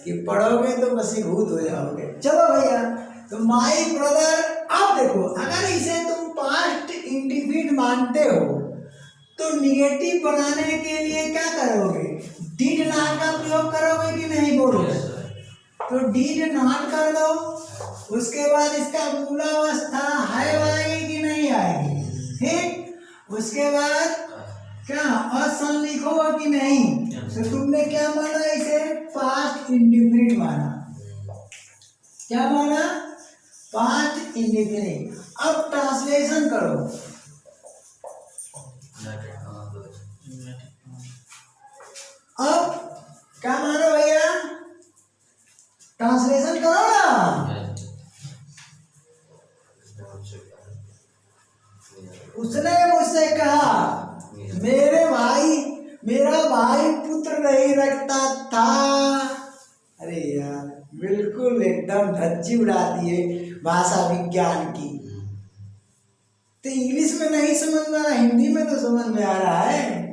कि पढ़ोगे तो वशीभूत हो जाओगे। चलो भैया, तो माई ब्रदर। अब देखो, अगर इसे तुम पास्ट इंडिफिनिट मानते हो तो निगेटिव बनाने के लिए क्या करोगे, डिड नॉट का प्रयोग करोगे कि नहीं, बोलो। तो डिड नॉट कर दो, उसके बाद इसका मूलावस्था है आएगी कि नहीं आएगी, ठीक। उसके बाद क्या असन लिखो कि नहीं, तो तुमने क्या माना, इसे पास्ट इंडिफिनिट माना। क्या माना, पास्ट इंडिफिनिट। अब ट्रांसलेशन करो, अब क्या मानो भैया, ट्रांसलेशन करो ना। उसने मुझसे कहा, मेरा भाई पुत्र नहीं रखता था। अरे यार, बिल्कुल एकदम धज्जी उड़ा दिए भाषा विज्ञान की। तो इंग्लिश में नहीं समझ में आ रहा, हिंदी में तो समझ में आ रहा है।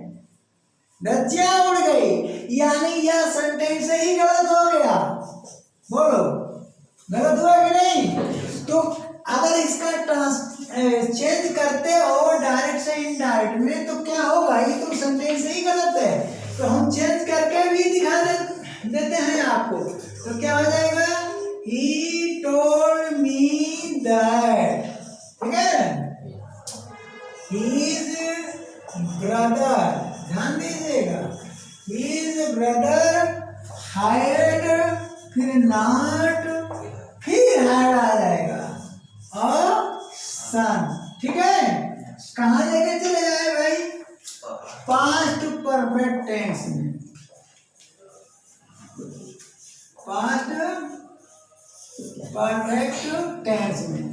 धज्जियां उड़ गई, यानी यह सेंटेंस ही गलत हो गया। बोलो, गलत हुआ कि नहीं। तो अगर इसका चेंज करते हो डायरेक्ट से इनडायरेक्ट में, तो क्या होगा, ये तो सेंटेंस ही गलत है। देते हैं आपको, तो क्या हो जाएगा, ही टोल्ड मी दैट, ठीक है, हिज ब्रदर, ध्यान दीजिएगा, हिज ब्रदर हायर्ड, फिर नॉट, फिर हायर्ड आ जाएगा और सन, ठीक है। कहाँ लेके चले जाए भाई, पास्ट परफेक्ट टेंस में, पास्ट परफेक्ट टेंस में।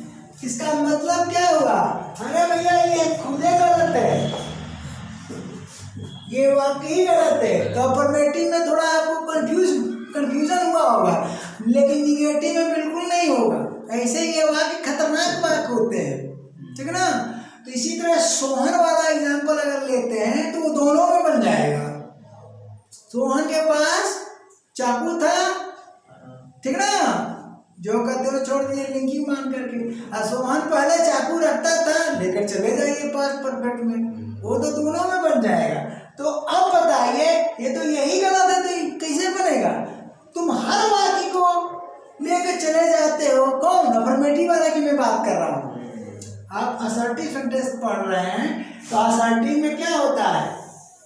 इसका मतलब क्या हुआ, अरे भैया ये खुदे गलत है, ये वाकई गलत है। तो अफर्मेटिव में थोड़ा आपको कंफ्यूजन हुआ होगा, लेकिन निगेटिव में बिल्कुल नहीं होगा। ऐसे ये वाक्य खतरनाक वाक्य होते हैं, ठीक है ना। तो इसी तरह सोहन वाला एग्जांपल अगर लेते हैं तो वो दोनों में बन जाएगा। सोहन के पास चाकू था, ठीक ना, जो कहते हो छोड़ दिए लिंकी मान करके, और सोहन पहले चाकू रखता था, लेकर चले जाइए पास्ट परफेक्ट में, वो तो दोनों में बन जाएगा। तो अब बताइए, ये तो यही गलत है, तो कैसे बनेगा। तुम हर वाक्य को लेकर चले जाते हो, कौन, अफर्मेटिव वाला की मैं बात कर रहा हूँ। आप असर्टिव सेंटेंस पढ़ रहे हैं, तो असर्टिव में क्या होता है,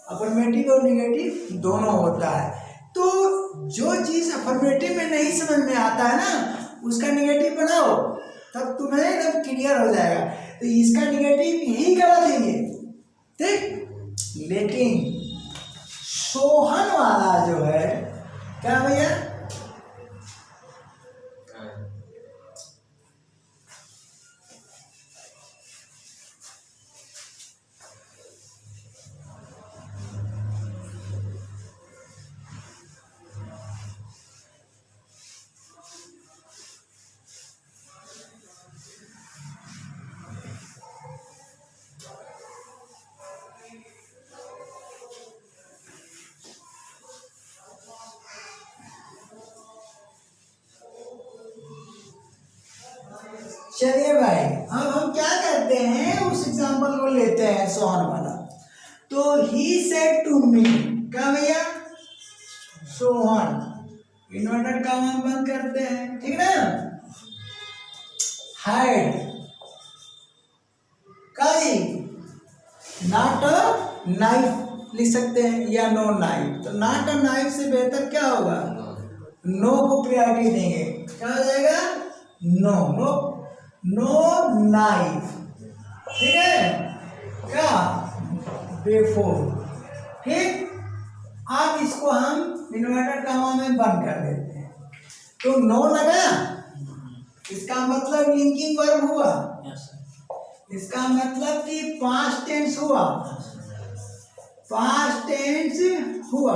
अफर्मेटिव और निगेटिव दोनों होता है। तो जो चीज अफर्मेटिव में नहीं समझ में आता है ना, उसका निगेटिव बनाओ, तब तुम्हें एकदम क्लियर हो जाएगा। तो इसका निगेटिव ही गलत है ये, ठीक। लेकिन सोहन वाला जो है, क्या भैया, चलिए भाई, अब हम क्या करते हैं, उस एग्जांपल को लेते हैं सोहन वाला। तो ही सेड टू मी, क्या भैया, सोहन, इन्वर्टेड कॉमा हम बंद करते हैं, ठीक ना। हाइड, काई, नॉट अ नाइफ लिख सकते हैं, या नो नाइफ। तो नॉट अ नाइफ से बेहतर क्या होगा, नो को प्रायोरिटी देंगे, क्या हो जाएगा, नो, नो, नो नाइफ, ठीक है, क्या, बिफोर, ठीक। अब इसको हम इन्वर्टेड कॉमा में बंद कर देते हैं। तो नो लगा, इसका मतलब लिंकिंग वर्ब हुआ, इसका मतलब कि पास्ट टेंस हुआ, पास्ट टेंस हुआ,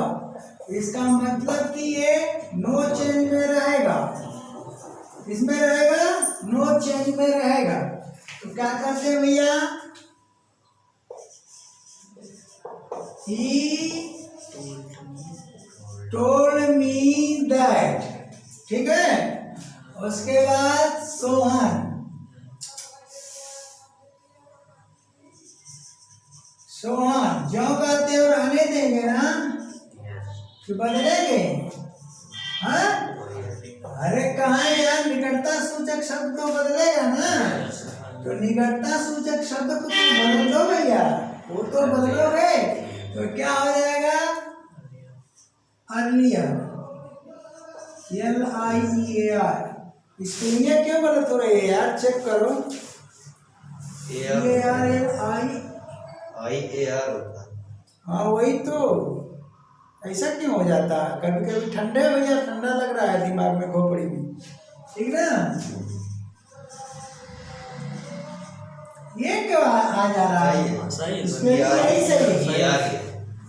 इसका मतलब कि ये नो चेंज में रहेगा, इसमें रहेगा, नो चेंज में रहेगा। तो क्या करते हैं भैया, ही टोल्ड मी दैट, ठीक है। उसके बाद सोहन, सोहन जो कहते हो रहने देंगे ना, कि बदलेंगे, हाँ, अरे कहाँ यार, निकटता सूचक शब्द तो बदलेगा ना। तो निकटता सूचक शब्द को तुम बदल दो भैया, वो तो बदलोगे, तो क्या हो जाएगा, अर्लियर, LIEAR। स्पेलिंग क्यों गलत हो रही है यार, चेक करो, IAR होता है। हाँ वही तो, ऐसा क्यों हो जाता है, कभी कभी ठंडे भैया, ठंडा लग रहा है दिमाग में, खोपड़ी में, ठीक ना। ये क्यों आ जा रहा है, स्पेलिंग सही है,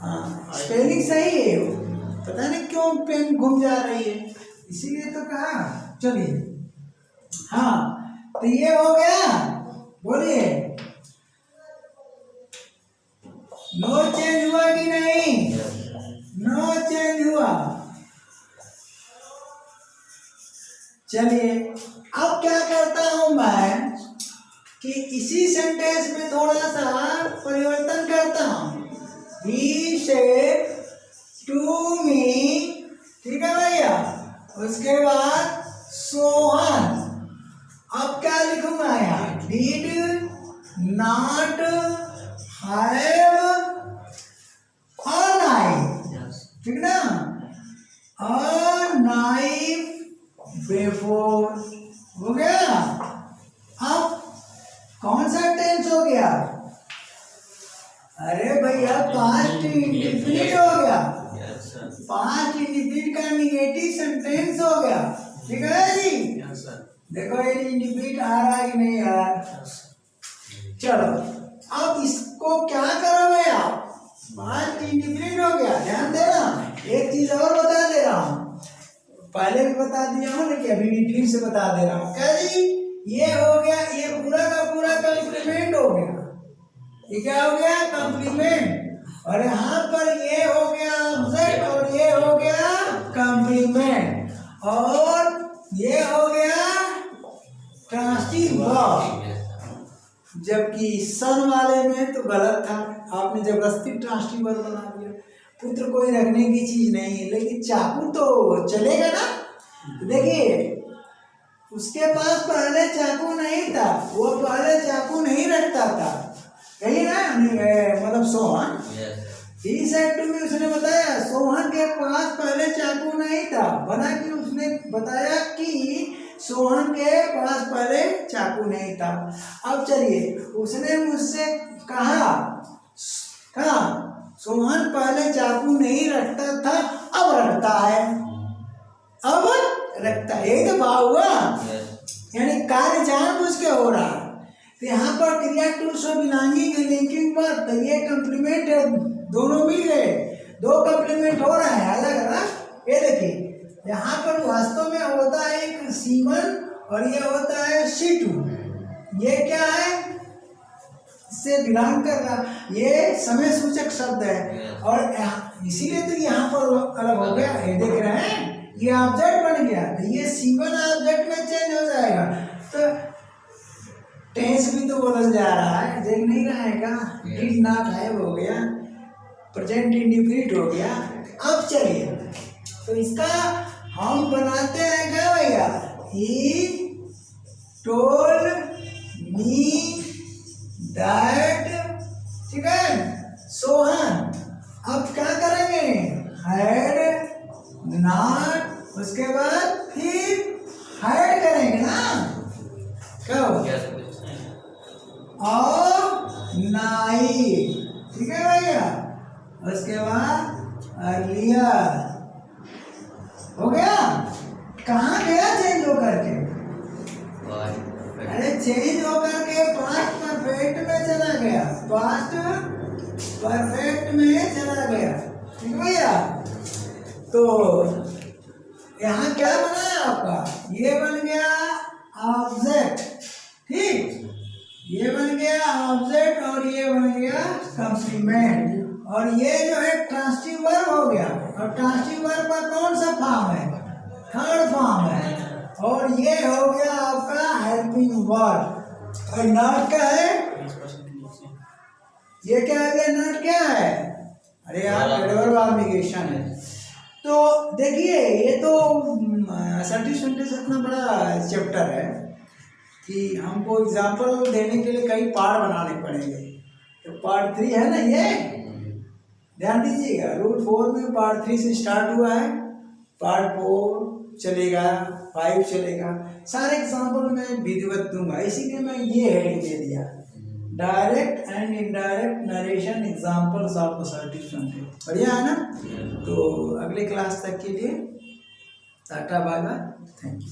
हाँ स्पेलिंग सही है, पता नहीं क्यों पेन घूम जा रही है, इसीलिए तो कहा। चलिए, हाँ तो ये हो गया, बोलिए, नो चेंज हुआ कि नहीं, नो चेंज हुआ। चलिए, अब क्या करता हूं मैं कि इसी सेंटेंस में थोड़ा सा परिवर्तन करता हूं। He said to me, ठीक है उसके बाद सोहन। अब क्या लिखूंगा यहाँ, did not have a knife, ठीक ना, अ नाइफ बिफोर, हो गया। अब कौन सा टेंस हो गया, अरे भैया पास्ट इंडिफिनिट हो गया, पास्ट इंडिफिनिट का निगेटिव सेंटेंस हो गया, ठीक है जी। देखो ये इंडिफिनिट आ रहा है कि नहीं आ रहा। चलो अब इसको क्या करोगे आप, पास्ट इंडिफिनिट हो गया, ध्यान देना। एक चीज और बता दे रहा हूँ, पहले भी बता दिया हूँ लेकिन अभी भी फिर से बता दे रहा हूँ। क्या जी, ये हो गया, ये पूरा का पूरा कॉम्प्लीमेंट हो गया, ये क्या हो गया, कॉम्प्लीमेंट। और यहाँ पर ये हो गया ऑब्जेक्ट और ये हो गया कॉम्प्लीमेंट, और ये हो गया ट्रांसिटिव वर्ब। जबकि सन वाले में तो गलत था, आपने जबरदस्ती ट्रांसिटिव वर्ब बना दिया। पुत्र कोई रखने की चीज नहीं है, लेकिन चाकू तो चलेगा ना। देखिए उसके पास पहले चाकू नहीं था, वो पहले चाकू नहीं रखता था, कही ना, मतलब Sohan, he said to me, उसने बताया सोहन के पास पहले चाकू नहीं था, बना कि उसने बताया कि सोहन के पास पहले चाकू नहीं था। अब चलिए, उसने मुझसे कहा सोहन पहले चाकू नहीं रखता था, अब रखता है, अब रखता है, यही तो भाव हुआ। यानी कार्य जानबूझ के हो रहा है। तो यहाँ पर क्रिया टू से बिलोंगिंग के लिंकिंग पर, तो ये कॉम्प्लीमेंट है, दोनों मिल गए, दो कॉम्प्लीमेंट हो रहा है अलग अलग। ये देखिए यहाँ पर वास्तव में होता है एक सीमन और ये होता है सीटू, ये क्या है, इससे बिलोंग कर रहा, ये समय सूचक शब्द है, और इसीलिए तो यहाँ पर अलग हो गया। ये देख रहे हैं, ये ऑब्जेक्ट बन गया, तो ये सीमन ऑब्जेक्ट में चेंज हो जाएगा, तो टेंस भी तो बदल जा रहा है, देख नहीं रहेगा। डिड नॉट हैव हो गया, प्रेजेंट इंडिफिनिट हो गया। अब चलिए, तो इसका हम बनाते हैं क्या भैया, ही टोल्ड मी दैट, ठीक है, सोहन। अब क्या करेंगे, हैड नॉट, उसके बाद फिर हैड करेंगे ना, क्या हो गया, नाइफ, ठीक है भैया, उसके बाद अर्लियर, हो गया। कहाँ गया चेंज होकर के, अरे चेंज होकर के पास्ट परफेक्ट में चला गया, पास्ट परफेक्ट में चला गया, ठीक है भैया। तो यहाँ क्या बना है आपका, ये बन गया ऑब्जेक्ट, ठीक, ये बन गया ऑब्जेक्ट और ये बन गया कॉम्प्लीमेंट, और ये जो है ट्रांसिटिव वर्ब हो गया, और ट्रांसिटिव वर्ब का कौन सा फॉर्म है, थर्ड फॉर्म है, और ये हो गया आपका हेल्पिंग वर्ब। और नॉट क्या है, ये क्या है, नॉट क्या है, अरे यार एडवर्ब ऑब्लिगेशन है। तो देखिए ये तो असर्टिव सेंटेंस इतना बड़ा चैप्टर है कि हमको एग्जाम्पल देने के लिए कई पार्ट बनाने पड़ेंगे। तो पार्ट 3 है ना, ये ध्यान दीजिएगा, रूल 4 में पार्ट 3 से स्टार्ट हुआ है, पार्ट 4 चलेगा, 5 चलेगा, सारे एग्जाम्पल मैं विधिवत दूंगा, इसीलिए मैं ये हेडिंग दे दिया, direct and indirect narration examples of assertive sentence. बढ़िया है ना। तो अगले क्लास तक के लिए tata bye bye, thank you.